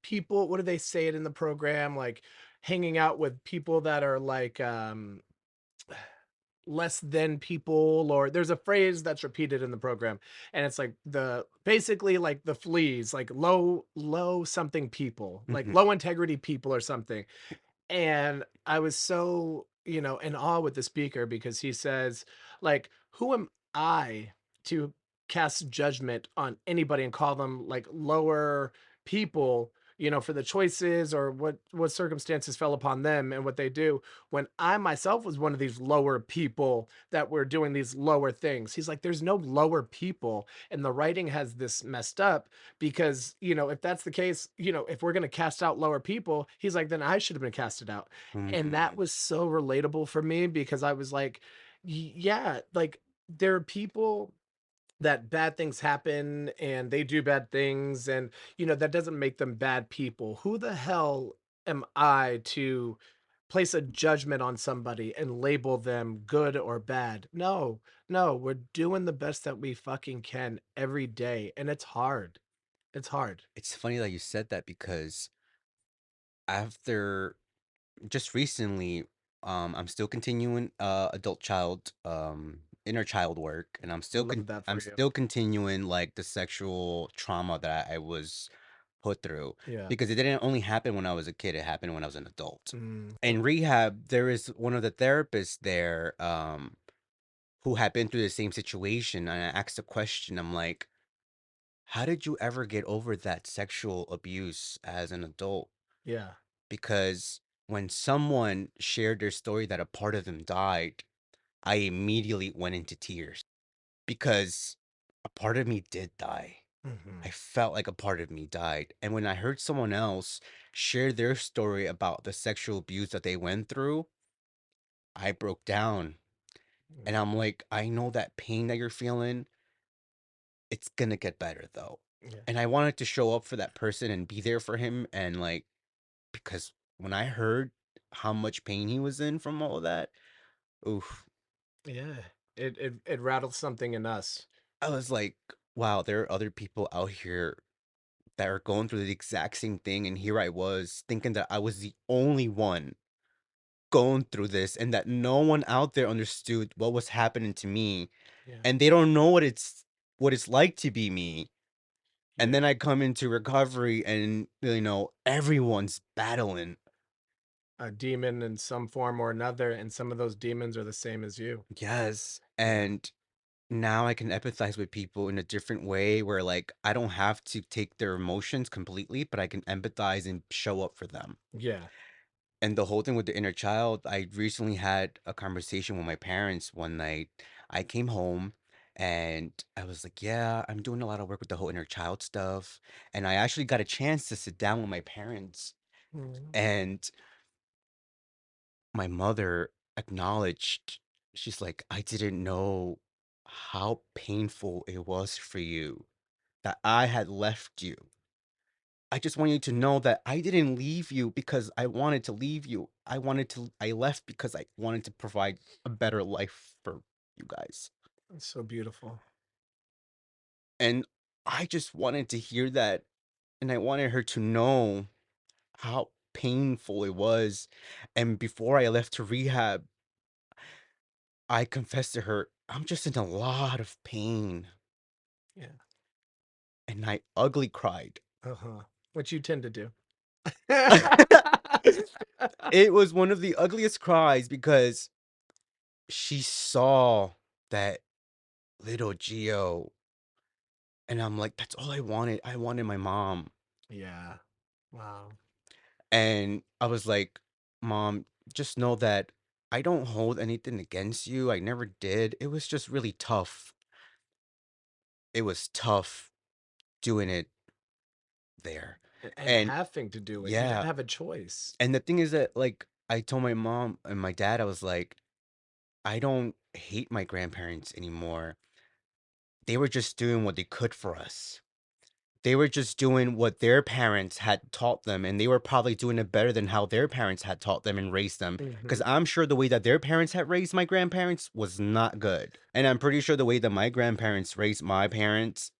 people, what do they say it in the program? Like hanging out with people that are like less than people, or there's a phrase that's repeated in the program, and it's like the basically like the fleas, like low something people, like Mhm. low integrity people or something. And I was so, in awe with the speaker because he says, like, who am I to cast judgment on anybody and call them like lower people, for the choices or what circumstances fell upon them and what they do, when I myself was one of these lower people that were doing these lower things. He's like, there's no lower people. And the writing has this messed up because, if that's the case, if we're going to cast out lower people, he's like, then I should have been casted out. And that Mhm. was so relatable for me because I was like, yeah, like there are people that bad things happen and they do bad things, and that doesn't make them bad people. Who the hell am I to place a judgment on somebody and label them good or bad. No, no, we're doing the best that we fucking can every day, and it's hard. It's hard. It's funny that you said that because after just recently, I'm still continuing adult child inner child work, and Love that I'm for you. still continuing like the sexual trauma that I was put through, Yeah. because it didn't only happen when I was a kid, it happened when I was an adult. Mm. In rehab, there is one of the therapists there who had been through the same situation, and I asked a question. I'm like, how did you ever get over that sexual abuse as an adult? Yeah. Because when someone shared their story that a part of them died, I immediately went into tears because a part of me did die. Mhm. I felt like a part of me died. And when I heard someone else share their story about the sexual abuse that they went through, I broke down. And Mm. I'm like, I know that pain that you're feeling, it's gonna get better though. Yeah. And I wanted to show up for that person and be there for him. And like, because when I heard how much pain he was in from all of that, oof, Yeah. It rattles something in us. I was like, wow, there are other people out here that are going through the exact same thing. And here I was thinking that I was the only one going through this and that no one out there understood what was happening to me. Yeah. And they don't know what it's like to be me. And Yeah. then I come into recovery and everyone's battling. A demon in some form or another, and some of those demons are the same as you. Yes. Yeah. And now I can empathize with people in a different way where like I don't have to take their emotions completely, but I can empathize and show up for them. Yeah. And the whole thing with the inner child, I recently had a conversation with my parents one night. I came home and I was like, yeah, I'm doing a lot of work with the whole inner child stuff. And I actually got a chance to sit down with my parents, Mm. and my mother acknowledged, she's like, I didn't know how painful it was for you that I had left you. I just want you to know that I didn't leave you because I wanted to leave you. I left because I wanted to provide a better life for you guys. That's so beautiful. And I just wanted to hear that. And I wanted her to know how painful it was. And before I left to rehab, I confessed to her, I'm just in a lot of pain. Yeah. And I ugly cried. Uh-huh. What you tend to do. It was one of the ugliest cries because she saw that little Geo, and I'm like, that's all I wanted. I wanted my mom. Yeah. Wow. And I was like, Mom, just know that I don't hold anything against you. I never did. It was just really tough. It was tough doing it there. And And having to do it. You didn't yeah. have a choice. And the thing is that, like, I told my mom and my dad, I was like, I don't hate my grandparents anymore. They were just doing what they could for us. They were just doing what their parents had taught them, and they were probably doing it better than how their parents had taught them and raised them. Because Mhm. I'm sure the way that their parents had raised my grandparents was not good. And I'm pretty sure the way that my grandparents raised my parents,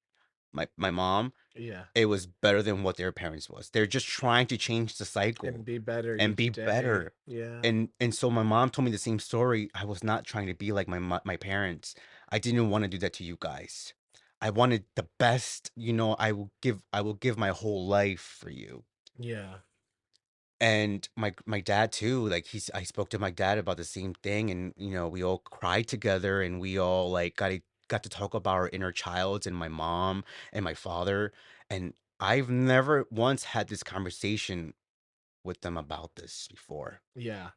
my mom, Yeah. it was better than what their parents was. They're just trying to change the And cycle be better and each be day. better. Yeah. And so my mom told me the same story. I was not trying to be like my parents. I didn't want to do that to you guys. I wanted the best, I will give my whole life for you. Yeah. And my dad too, like I spoke to my dad about the same thing, and we all cried together, and we all like got to talk about our inner childs and my mom and my father. And I've never once had this conversation with them about this before. Yeah.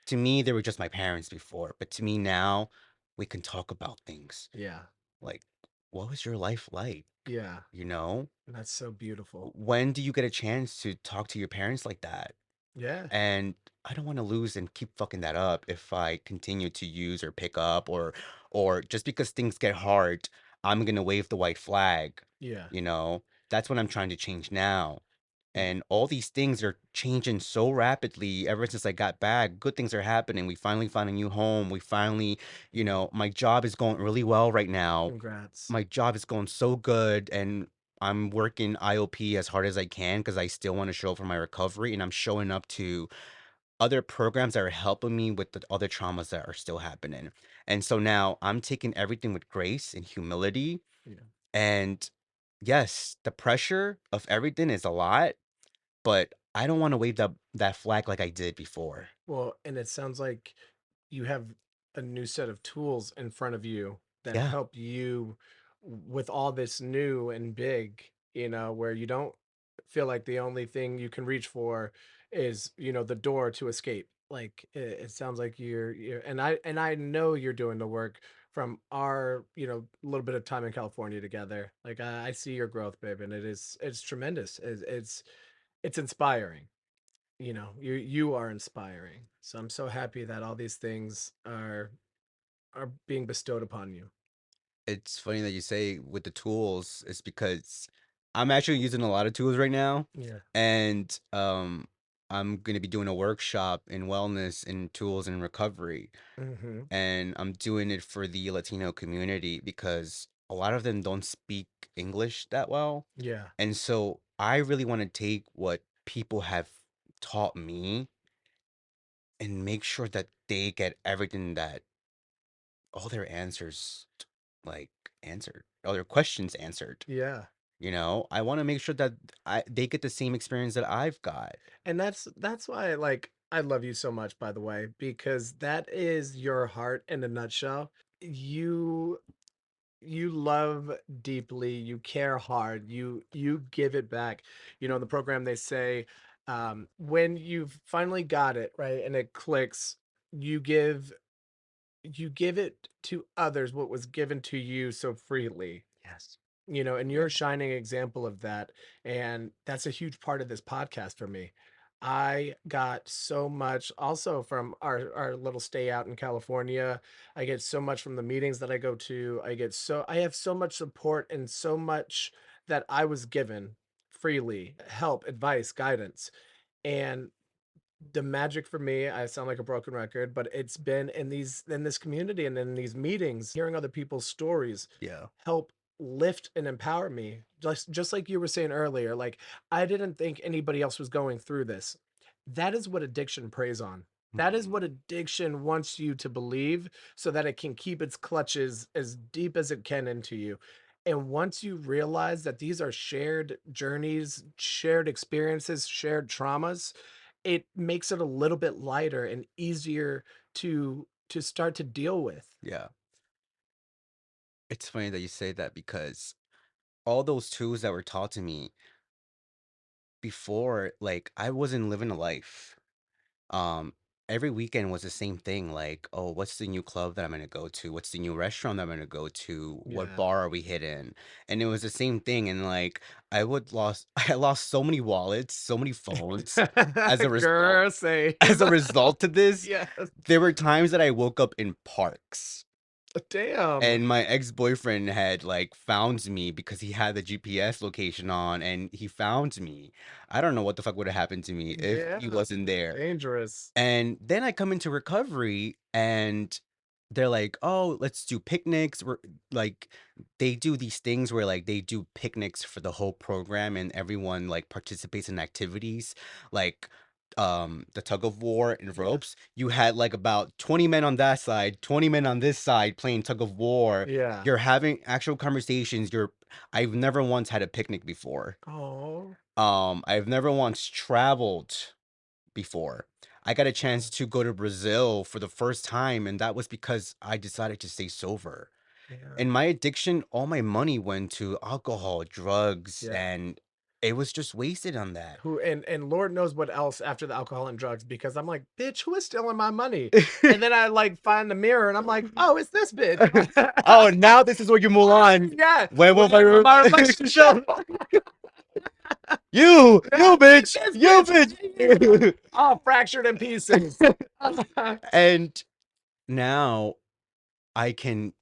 To me, they were just my parents before, but to me now, we can talk about things Yeah. like, what was your life like? Yeah. You know, That's so beautiful. when do you get a chance to talk to your parents like that? Yeah. And I don't want to lose and keep fucking that up if I continue to use or pick up, or just because things get hard, I'm gonna wave the white flag. Yeah. You know, that's what I'm trying to change now. Mm. and all these things are changing so rapidly ever since I got back. Good things are happening. We finally found a new home. We finally, my job is going really well right now. Congrats. My job is going so good, and I'm working IOP as hard as I can because I still want to show up for my recovery, and I'm showing up to other programs that are helping me with the other traumas that are still happening. And so now I'm taking everything with grace and humility. Yeah. And yes, the pressure of everything is a lot, but I don't want to wave that flag like I did before. Well, and it sounds like you have a new set of tools in front of you that Yeah, help you with all this new and big, where you don't feel like the only thing you can reach for is, the door to escape. Like it sounds like you're and I know you're doing the work from our, little bit of time in California together. Like I see your growth, babe, and it's tremendous. It's inspiring. You are inspiring, so I'm so happy that all these things are being bestowed upon you. it's funny that you say with the tools. It's because I'm actually using a lot of tools right now, Yeah. and I'm gonna be doing a workshop in wellness and tools and recovery. Hmm. And I'm doing it for the Latino community because a lot of them don't speak English that well. Yeah. And so I really want to take what people have taught me and make sure that they get everything that all their answers like answered, all their questions answered. Yeah. I want to make sure that they get the same experience that I've got. And that's why, like, I love you so much, by the way, because that is your heart in a nutshell. You love deeply, you care hard, you give it back. In the program they say, when you've finally got it right and it clicks, you give it to others what was given to you so freely. Yes. And Yeah. you're a shining example of that. And that's a huge part of this podcast for me. I got so much also from our little stay out in California. I get so much from the meetings that I go to. I have so much support and so much that I was given freely, help, advice, guidance. And the magic for me, I sound like a broken record, but it's been in this community and in these meetings, hearing other people's stories Yeah. help lift and empower me. Just like you were saying earlier, like I didn't think anybody else was going through this. That is what addiction preys on. That is Mhm. what addiction wants you to believe so that it can keep its clutches as deep as it can into you. And once you realize that these are shared journeys, shared experiences, shared traumas, it makes it a little bit lighter and easier to start to deal with. Yeah. It's funny that you say that because all those tools that were taught to me before, like, I wasn't living a life. Um, every weekend was the same thing, like, "Oh, what's the new club that I'm gonna go to? What's the new restaurant that I'm gonna go to? What Yeah. bar are we hitting?" And it was the same thing, and, like, I lost so many wallets, so many phones as a result Girl, same. as a result to this. Yes. There were times that I woke up in parks. Damn. And my ex-boyfriend had, like, found me because he had the GPS location on, and he found me. I don't know what the fuck would have happened to me if he Yeah. wasn't there. Dangerous. And then I come into recovery, and they're like, "Oh, let's do picnics." Like, they do these things where, like, they do picnics for the whole program, and everyone, like, participates in activities, like, the tug of war and Yeah. ropes. You had, like, about 20 men on that side, 20 men on this side playing tug of war. Yeah. You're having actual conversations. I've never once had a picnic before. Oh. I've never once traveled before. I got a chance to go to Brazil for the first time, and that was because I decided to stay sober. Yeah. And my addiction, all my money went to alcohol, drugs, Yeah. and it was just wasted on that. Who and Lord knows what else after the alcohol and drugs because I'm like, bitch, who is stealing my money? And then I like find the mirror and I'm like, oh, it's this bitch. Oh, now this is where you move on. Yeah. When will When my my reflection show? show. You bitch, This you bitch right here. bitch. All fractured in pieces. And now I can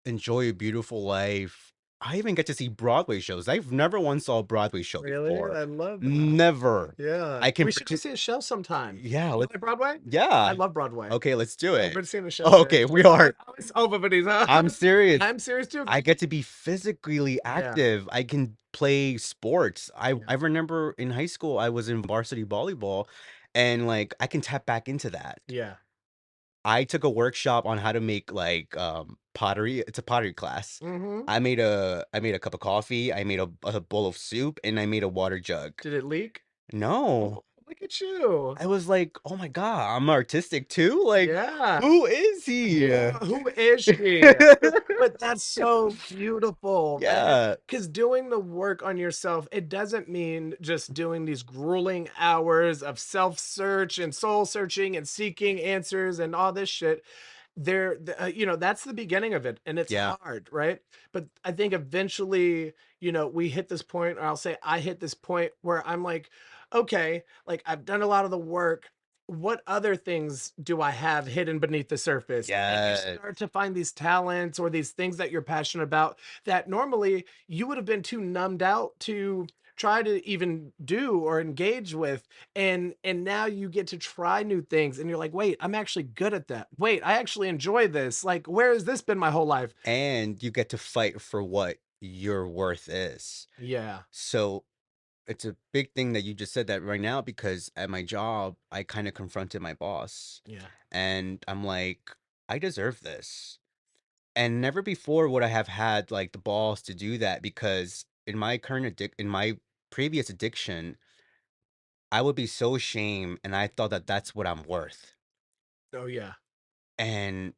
enjoy a beautiful life. I even get to see Broadway shows. I've never once saw a Broadway show Really? before. I love that. Never. Yeah. I can We should go pretend. see a show sometime. Yeah, You let's. like Broadway? I Yeah. love Broadway. Okay, let's do I've it. been seeing a show there. Okay, we are. Oh, but he's I'm serious. I'm serious too. I get to be physically Yeah. active. I can play sports. I Yeah. remember in high school I was in varsity volleyball, and like I can tap back into that. Yeah. I took a workshop on how to make like pottery. It's a pottery class. Mm-hmm. I made a cup of coffee, I made a bowl of soup, and I made a water jug. Did it leak? No. Oh, look at you. I was like, "Oh my God, I'm artistic too? Like, Yeah. who is he?" Yeah, who is she? But that's so beautiful, right? Yeah. Because doing the work on yourself, it doesn't mean just doing these grueling hours of self search and soul searching and seeking answers and all this shit. That's the beginning of it, and it's Yeah. hard, right? But I think eventually, we hit this point, or I'll say I hit this point where I'm like, okay, like I've done a lot of the work. What other things do I have hidden beneath the surface? And you Yes. start to find these talents or these things that you're passionate about that normally you would have been too numbed out to try to even do or engage with. And now you get to try new things and you're like, wait, I'm actually good at that. Wait, I actually enjoy this. Like, where has this been my whole life? And you get to fight for what your worth is. Yeah. So it's a big thing that you just said that right now because at my job, I kind of confronted my boss Yeah. and I'm like, I deserve this. And never before would I have had like the balls to do that because in my previous addiction, I would be so ashamed and I thought that that's what I'm worth. Oh yeah. And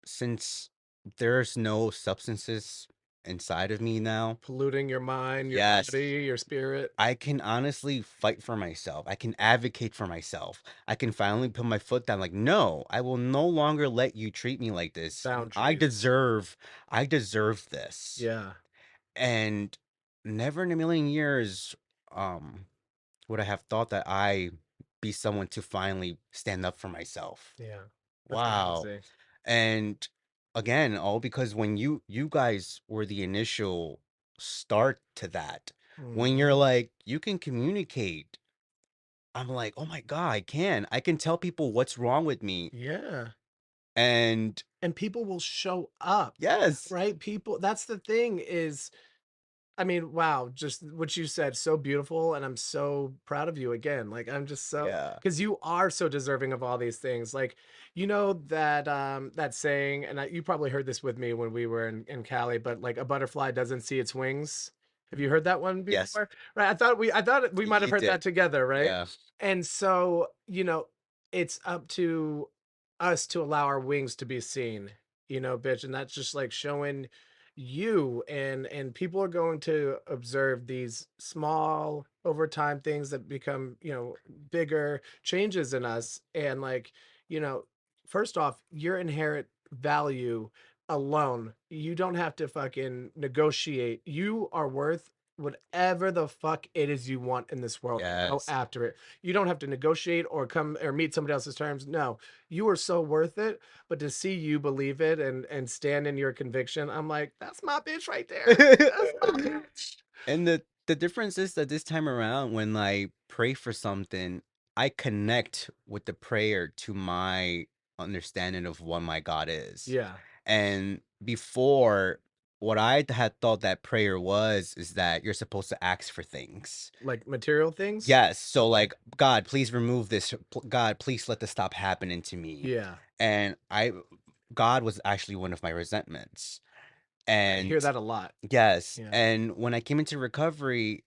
since there's no substances inside of me now, Polluting your mind, your yes, body, your spirit. I can honestly fight for myself. I can advocate for myself. I can finally put my foot down like, no, I will no longer let you treat me like this. Boundaries. I deserve this. Yeah. And never in a million years um would I have thought that I be someone to finally stand up for myself. Yeah. That's Wow. amazing. And again, all because when you guys were the initial start to that, when you're Mhm. like, you can communicate. I'm like, oh my God, I can. I can tell people what's wrong with me. Yeah. And And people will show up, yes. right? People, that's the thing is, I mean, wow, just what you said, so beautiful. And I'm so proud of you again. Like, I'm just so, Yeah. because you are so deserving of all these things. Like, that saying, and you probably heard this with me when we were in Cali, but like a butterfly doesn't see its wings. Have you heard that one Yes. before? Right. I thought we might have You heard that did. together, right? Yeah. And so, it's up to us to allow our wings to be seen, bitch. And that's just like showing you, and people are going to observe these small over time things that become, bigger changes in us. And like, you know first off, your inherent value alone, you don't have to fucking negotiate. You are worth whatever the fuck it is you want in this world, and go Yes. after it. You don't have to negotiate or come or meet somebody else's terms. No, you are so worth it. But to see you believe it and stand in your conviction, I'm like, that's my bitch right there. That's my bitch. And the difference is that this time around, when I pray for something, I connect with the prayer to my understanding of what my God is. Yeah. And before, what I had thought that prayer was is that you're supposed to ask for things. Like material things. Yes, so Okay. like, God, please remove this. God, please let this stop happening to me. Yeah. And God was actually one of my resentments. I And hear that a lot. yes, Yeah. and when I came into recovery,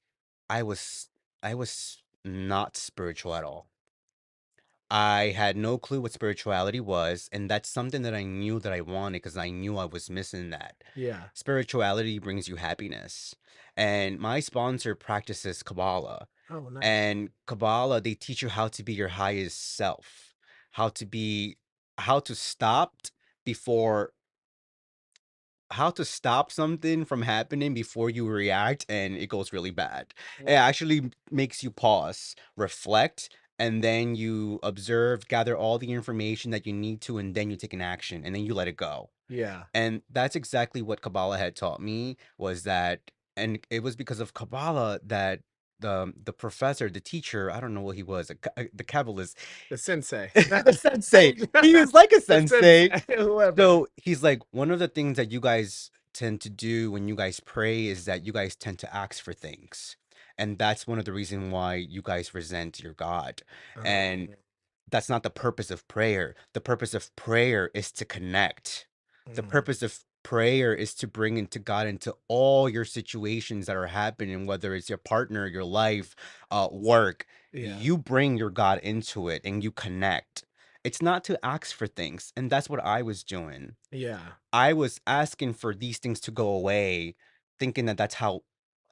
I was I was not spiritual at all. I had no clue what spirituality was, and that's something that I knew that I wanted because I knew I was missing that. Yeah. Spirituality brings you happiness. And my sponsor practices Kabbalah. Oh, nice. And Kabbalah, they teach you how to be your highest self, how to be, how to stop before how to stop something from happening before you react and it goes really bad. It Wow. actually makes you pause, reflect, and then you observe, gather all the information that you need to, and then you take an action and then you let it go. Yeah. And that's exactly what Kabbalah had taught me was that, and it was because of Kabbalah that the professor, the teacher, I don't know what he was, the Kabbalist, The sensei. the sensei, he was like a The sensei. sensei, whoever. So he's like, one of the things that you guys tend to do when you guys pray is that you guys tend to ask for things. And that's one of the reasons why you guys resent your God. And Oh. that's not the purpose of prayer. The purpose of prayer is to connect. The Mm. purpose of prayer is to bring into God into all your situations that are happening, whether it's your partner, your life, work. Yeah. You bring your God into it and you connect. It's not to ask for things. And that's what I was doing. Yeah. I was asking for these things to go away, thinking that that's how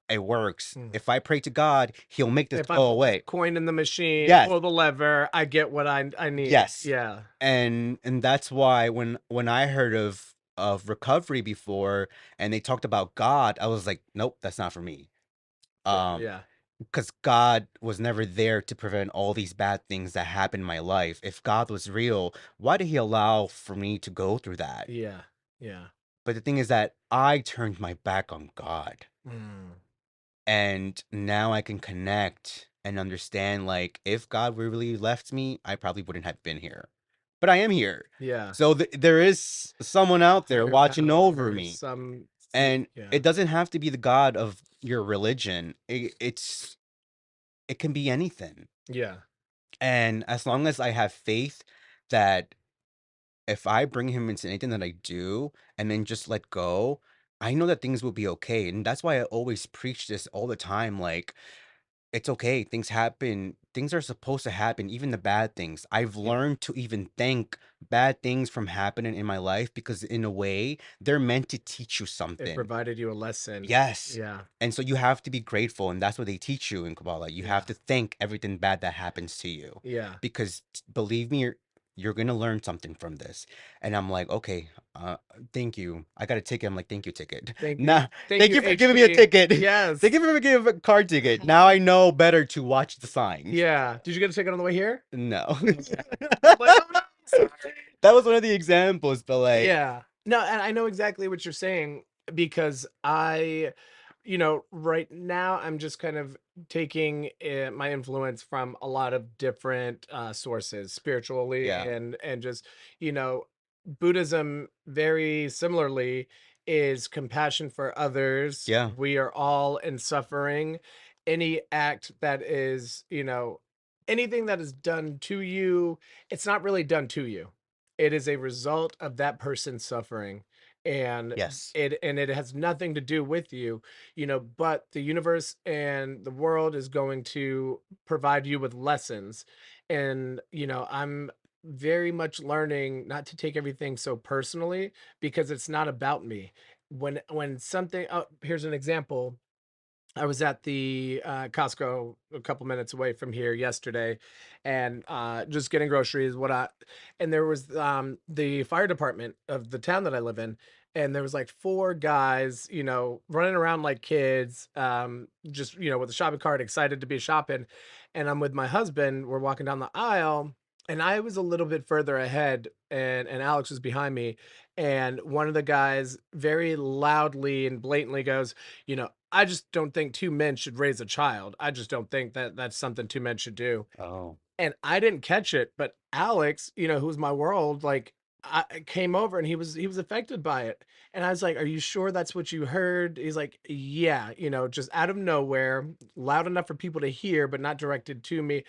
it works. Mm. If I pray to God, he'll make this If I go put this away. coin in the machine, Yes. pull the lever, I get what I need. Yes. Yeah. And that's why when I heard of recovery before and they talked about God, I was like, nope, that's not for me. Um, Yeah. because God was never there to prevent all these bad things that happen in my life. If God was real, why did he allow for me to go through that? Yeah. Yeah. But the thing is that I turned my back on God. Mm. And now I can connect and understand, like, if God really left me, I probably wouldn't have been here. But I am here. Yeah. So there is someone out there Higher watching over power, me. some And yeah. it doesn't have to be the God of your religion. It can be anything. Yeah. And as long as I have faith that if I bring him into anything that I do and then just let go, I know that things will be okay. And that's why I always preach this all the time. Like, it's okay. Things happen. Things are supposed to happen, even the bad things. I've Yeah. learned to even thank bad things from happening in my life because, in a way, they're meant to teach you It something. provided you a lesson. Yes. Yeah. And so you have to be grateful, and that's what they teach you in Kabbalah. You have Yeah. to thank everything bad that happens to you Yeah. because believe me, you're gonna learn something from this. And I'm like, okay, thank you. I got a ticket. I'm like, thank you, ticket. Thank you. Nah, Thank thank you, you for giving me a HP. ticket. Yes. Thank you for giving a car ticket. Now I know better to watch the signs. Yeah. Did you get a ticket on the way here? No. Okay. I'm like, oh no, sorry. That was one of the examples, but like, Yeah. No, and I know exactly what you're saying because right now I'm just kind of taking my influence from a lot of different sources, spiritually yeah, and just, you know, Buddhism very similarly is compassion for others. yeah, We are all in suffering. Any act that is, anything that is done to you, it's not really done to you, it is a result of that person's suffering, and yes, it has nothing to do with you, but the universe and the world is going to provide you with lessons. And, I'm very much learning not to take everything so personally because it's not about me. When something oh, here's an example. I was at the Costco a couple minutes away from here yesterday, and just getting groceries. And there was the fire department of the town that I live in, and there was like four guys, running around like kids, just with a shopping cart, excited to be shopping. And I'm with my husband. We're walking down the aisle, and I was a little bit further ahead, and Alex was behind me, and one of the guys very loudly and blatantly goes, I just don't think two men should raise a child. I just don't think that that's something two men should do. oh, And I didn't catch it, but Alex, who's my world, like I came over and he was affected by it. And I was like, "Are you sure that's what you heard?" He's like, "Yeah, just out of nowhere, loud enough for people to hear, but not directed to me."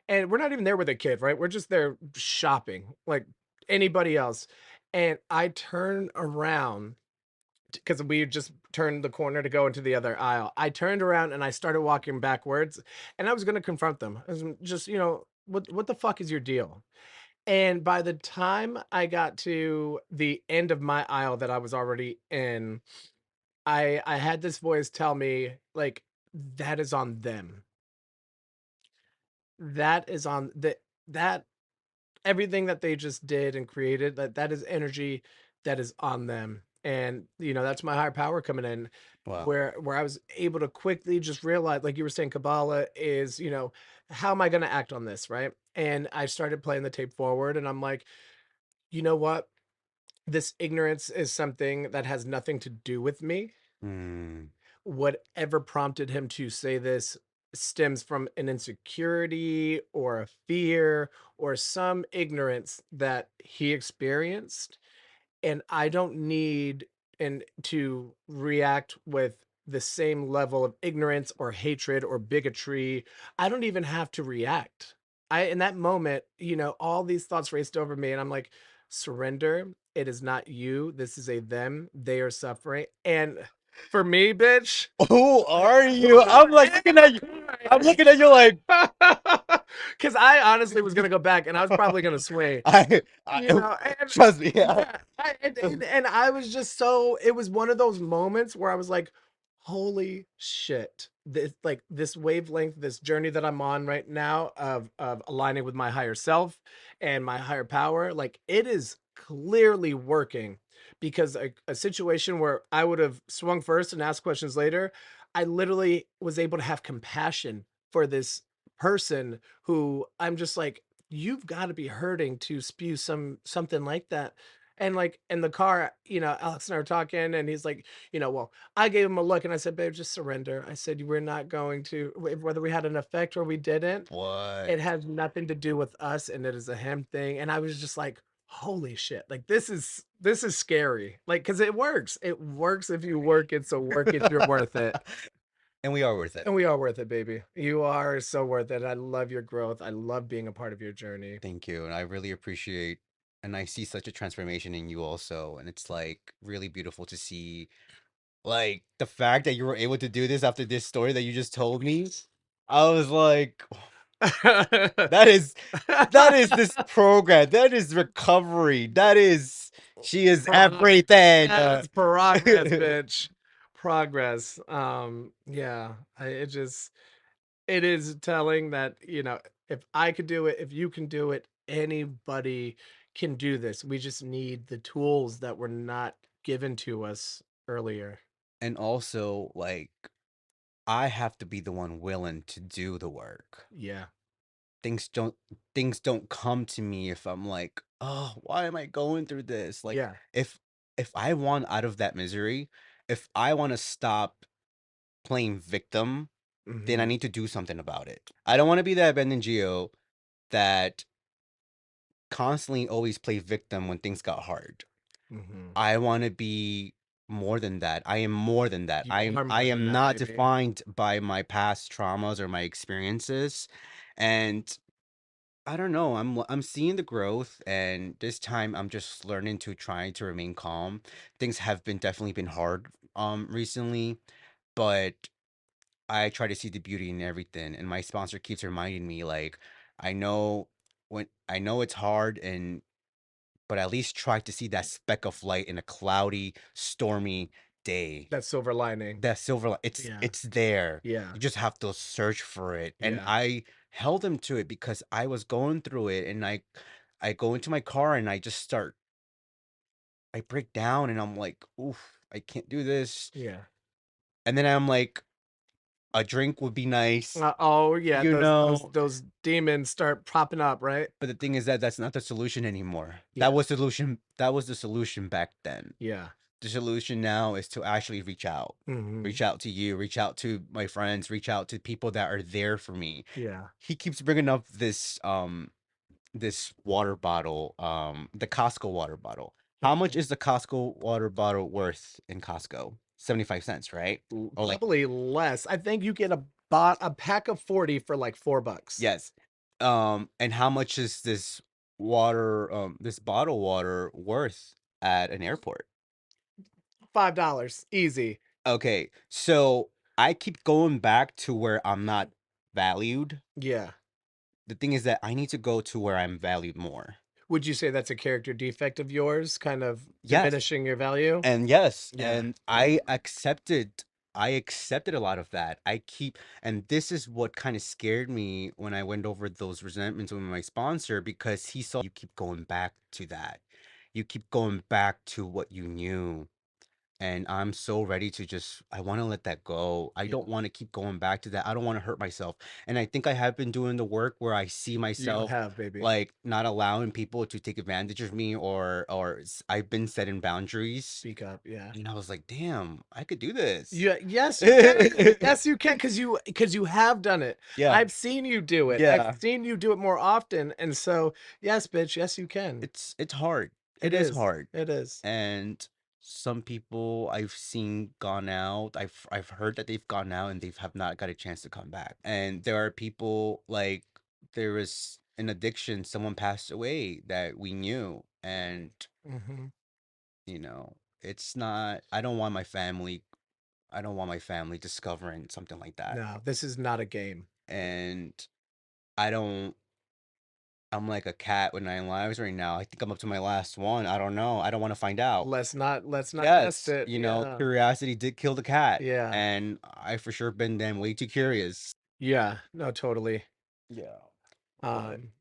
And we're not even there with a kid, right? We're just there shopping, like anybody else. And I turn around because we just turned the corner to go into the other aisle. I turned around and I started walking backwards, and I was going to confront them. I was just, what the fuck is your deal? And by the time I got to the end of my aisle that I was already in, I had this voice tell me like, that is on them. That is on that everything that they just did and created, that is energy that is on them. And that's my higher power coming in, wow, where I was able to quickly just realize, like you were saying, Kabbalah is, how am I going to act on this, right? And I started playing the tape forward, and I'm like, you know what, This ignorance is something that has nothing to do with me. Mm. Whatever prompted him to say this stems from an insecurity or a fear or some ignorance that he experienced, and I don't need and to react with the same level of ignorance or hatred or bigotry. I don't even have to react. I in that moment, all these thoughts raced over me and I'm like, surrender. It is not you. This is a them. They are suffering. And for me, bitch, Who are you? who I'm like looking at you. I'm am looking at you like I? Because I honestly was gonna go back and I was probably gonna sway. I And trust me. Yeah. yeah, and I was just so it was one of those moments where I was like, holy shit. This wavelength, this journey that I'm on right now of aligning with my higher self and my higher power, like it is clearly working because a situation where I would have swung first and asked questions later, I literally was able to have compassion for this person who I'm just like, you've got to be hurting to spew something like that. And like in the car, Alex and I were talking, and he's like, well, I gave him a look and I said, babe, just surrender. I said, we're not going to, whether we had an effect or we didn't, What? it has nothing to do with us and it is a him thing. And I was just like, holy shit. Like this is scary. Like, cause it works. It works if you work it. So work it. You're worth it. And we are worth it. And we are worth it, baby. You are so worth it. I love your growth. I love being a part of your journey. Thank you. And I really appreciate and I see such a transformation in you also. And it's like really beautiful to see like the fact that you were able to do this after this story that you just told me. I was like, that is that is this program. That is recovery. That is she is everything. Yes, progress, bitch. Progress. Yeah. It is telling that, if I could do it, if you can do it, anybody can do this. We just need the tools that were not given to us earlier. And also like I have to be the one willing to do the work. Yeah. things don't things don't come to me if I'm like, "Oh, why am I going through this?" Like Yeah. if if I want out of that misery, if I want to stop playing victim, then I Mhm. need to do something about it. I don't want to be that abandoned Geo that constantly always play victim when things got hard. Mhm. I want to be more than that. I am more than that. You I am are I more than am that, not baby. defined by my past traumas or my experiences. And I don't know. I'm seeing the growth, and this time I'm just learning to try to remain calm. Things have been definitely been hard recently, but I try to see the beauty in everything. And my sponsor keeps reminding me like I know I know it's hard and but at least try to see that speck of light in a cloudy, stormy day. That silver lining. That silver Yeah. it's there. Yeah. You just have to search for it. And Yeah. I held him to it because I was going through it and I go into my car and I break down and I'm like, "Oof, I can't do this." Yeah. And then I'm like, a drink would be nice, Oh yeah, you know. those demons start popping up, right? But the thing is that that's not the solution anymore. Yeah. That was the solution back then. Yeah. The solution now is to actually reach out. Mhm. Reach out to you, reach out to my friends, reach out to people that are there for me. Yeah. He keeps bringing up this water bottle, the Costco water bottle. How much Okay. is the Costco water bottle worth in Costco? 75 cents, right? Or like Probably less. I think you get a pack of 40 for like $4. yes. And how much is this bottle water worth at an airport? $5 easy. Okay, so I keep going back to where I'm not valued. Yeah. The thing is that I need to go to where I'm valued more. Would you say that's a character defect of yours, kind of Yes. diminishing your value? And yes, Yeah. and I accepted a lot of that. And this is what kind of scared me when I went over those resentments with my sponsor because he saw you keep going back to that. You keep going back to what you knew. and I'm so ready to just I want to let that go. I Yeah, don't want to keep going back to that. I don't want to hurt myself. And I think I have been doing the work where I see you myself have, baby. like not allowing people to take advantage of me, I've been setting boundaries. Speak up. Yeah. And I was like, damn, I could do this. Yeah, yes, you can. Yes, you can, because you have done it. Yeah. I've seen you do it. I've Yeah. seen you do it more often, and so yes, bitch, yes, you can. It's hard. It It is is. hard. It is. And some people I've seen gone out. I've heard that they've gone out and they have not got a chance to come back. And there are people like there was an addiction. Someone passed away that we knew, and Hmm. you know, it's not. I don't want my family. I don't want my family discovering something like that. No, this is not a game. And I don't. I'm like a cat with 9 lives right now. I think I'm up to my last one. I don't know. I don't want to find out. Let's not test Yes, it. you know, Yeah. curiosity did kill the cat, Yeah. and I for sure been damn way too curious. Yeah. No, totally. Yeah, but Um,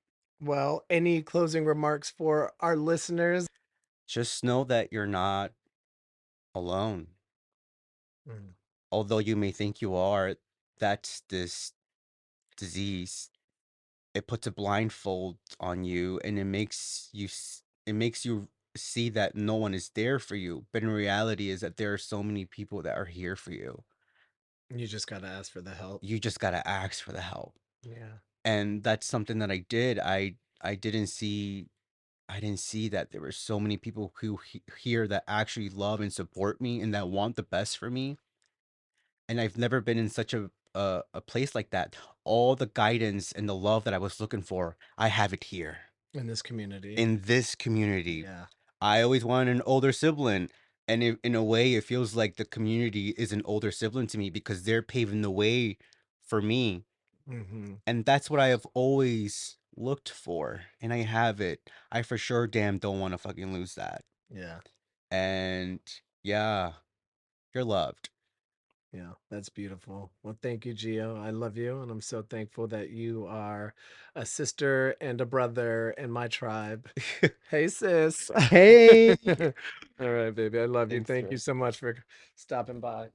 well, any closing remarks for our listeners? just know that you're not alone. Mm. Although you may think you are, that's this disease. It puts a blindfold on you, and it makes you see that no one is there for you. But in reality, is that there are so many people that are here for you. You just gotta ask for the help. You just gotta ask for the help. Yeah. And that's something that I did. I didn't see I didn't see that there were so many people who here that actually love and support me and that want the best for me. And I've never been in such a place like that. All the guidance and the love that I was looking for, I have it here In this community. in this community. Yeah. I always wanted an older sibling. And in a way, it feels like the community is an older sibling to me because they're paving the way for me. Hmm. And that's what I have always looked for. And I have it. I for sure damn don't want to fucking lose that. Yeah. And yeah, you're loved. Yeah, that's beautiful. Well, thank you, Gio. I love you, and I'm so thankful that you are a sister and a brother in my tribe. Hey, sis. Hey. All right, baby. I love you. Thanks, Thank you man. so much for stopping by.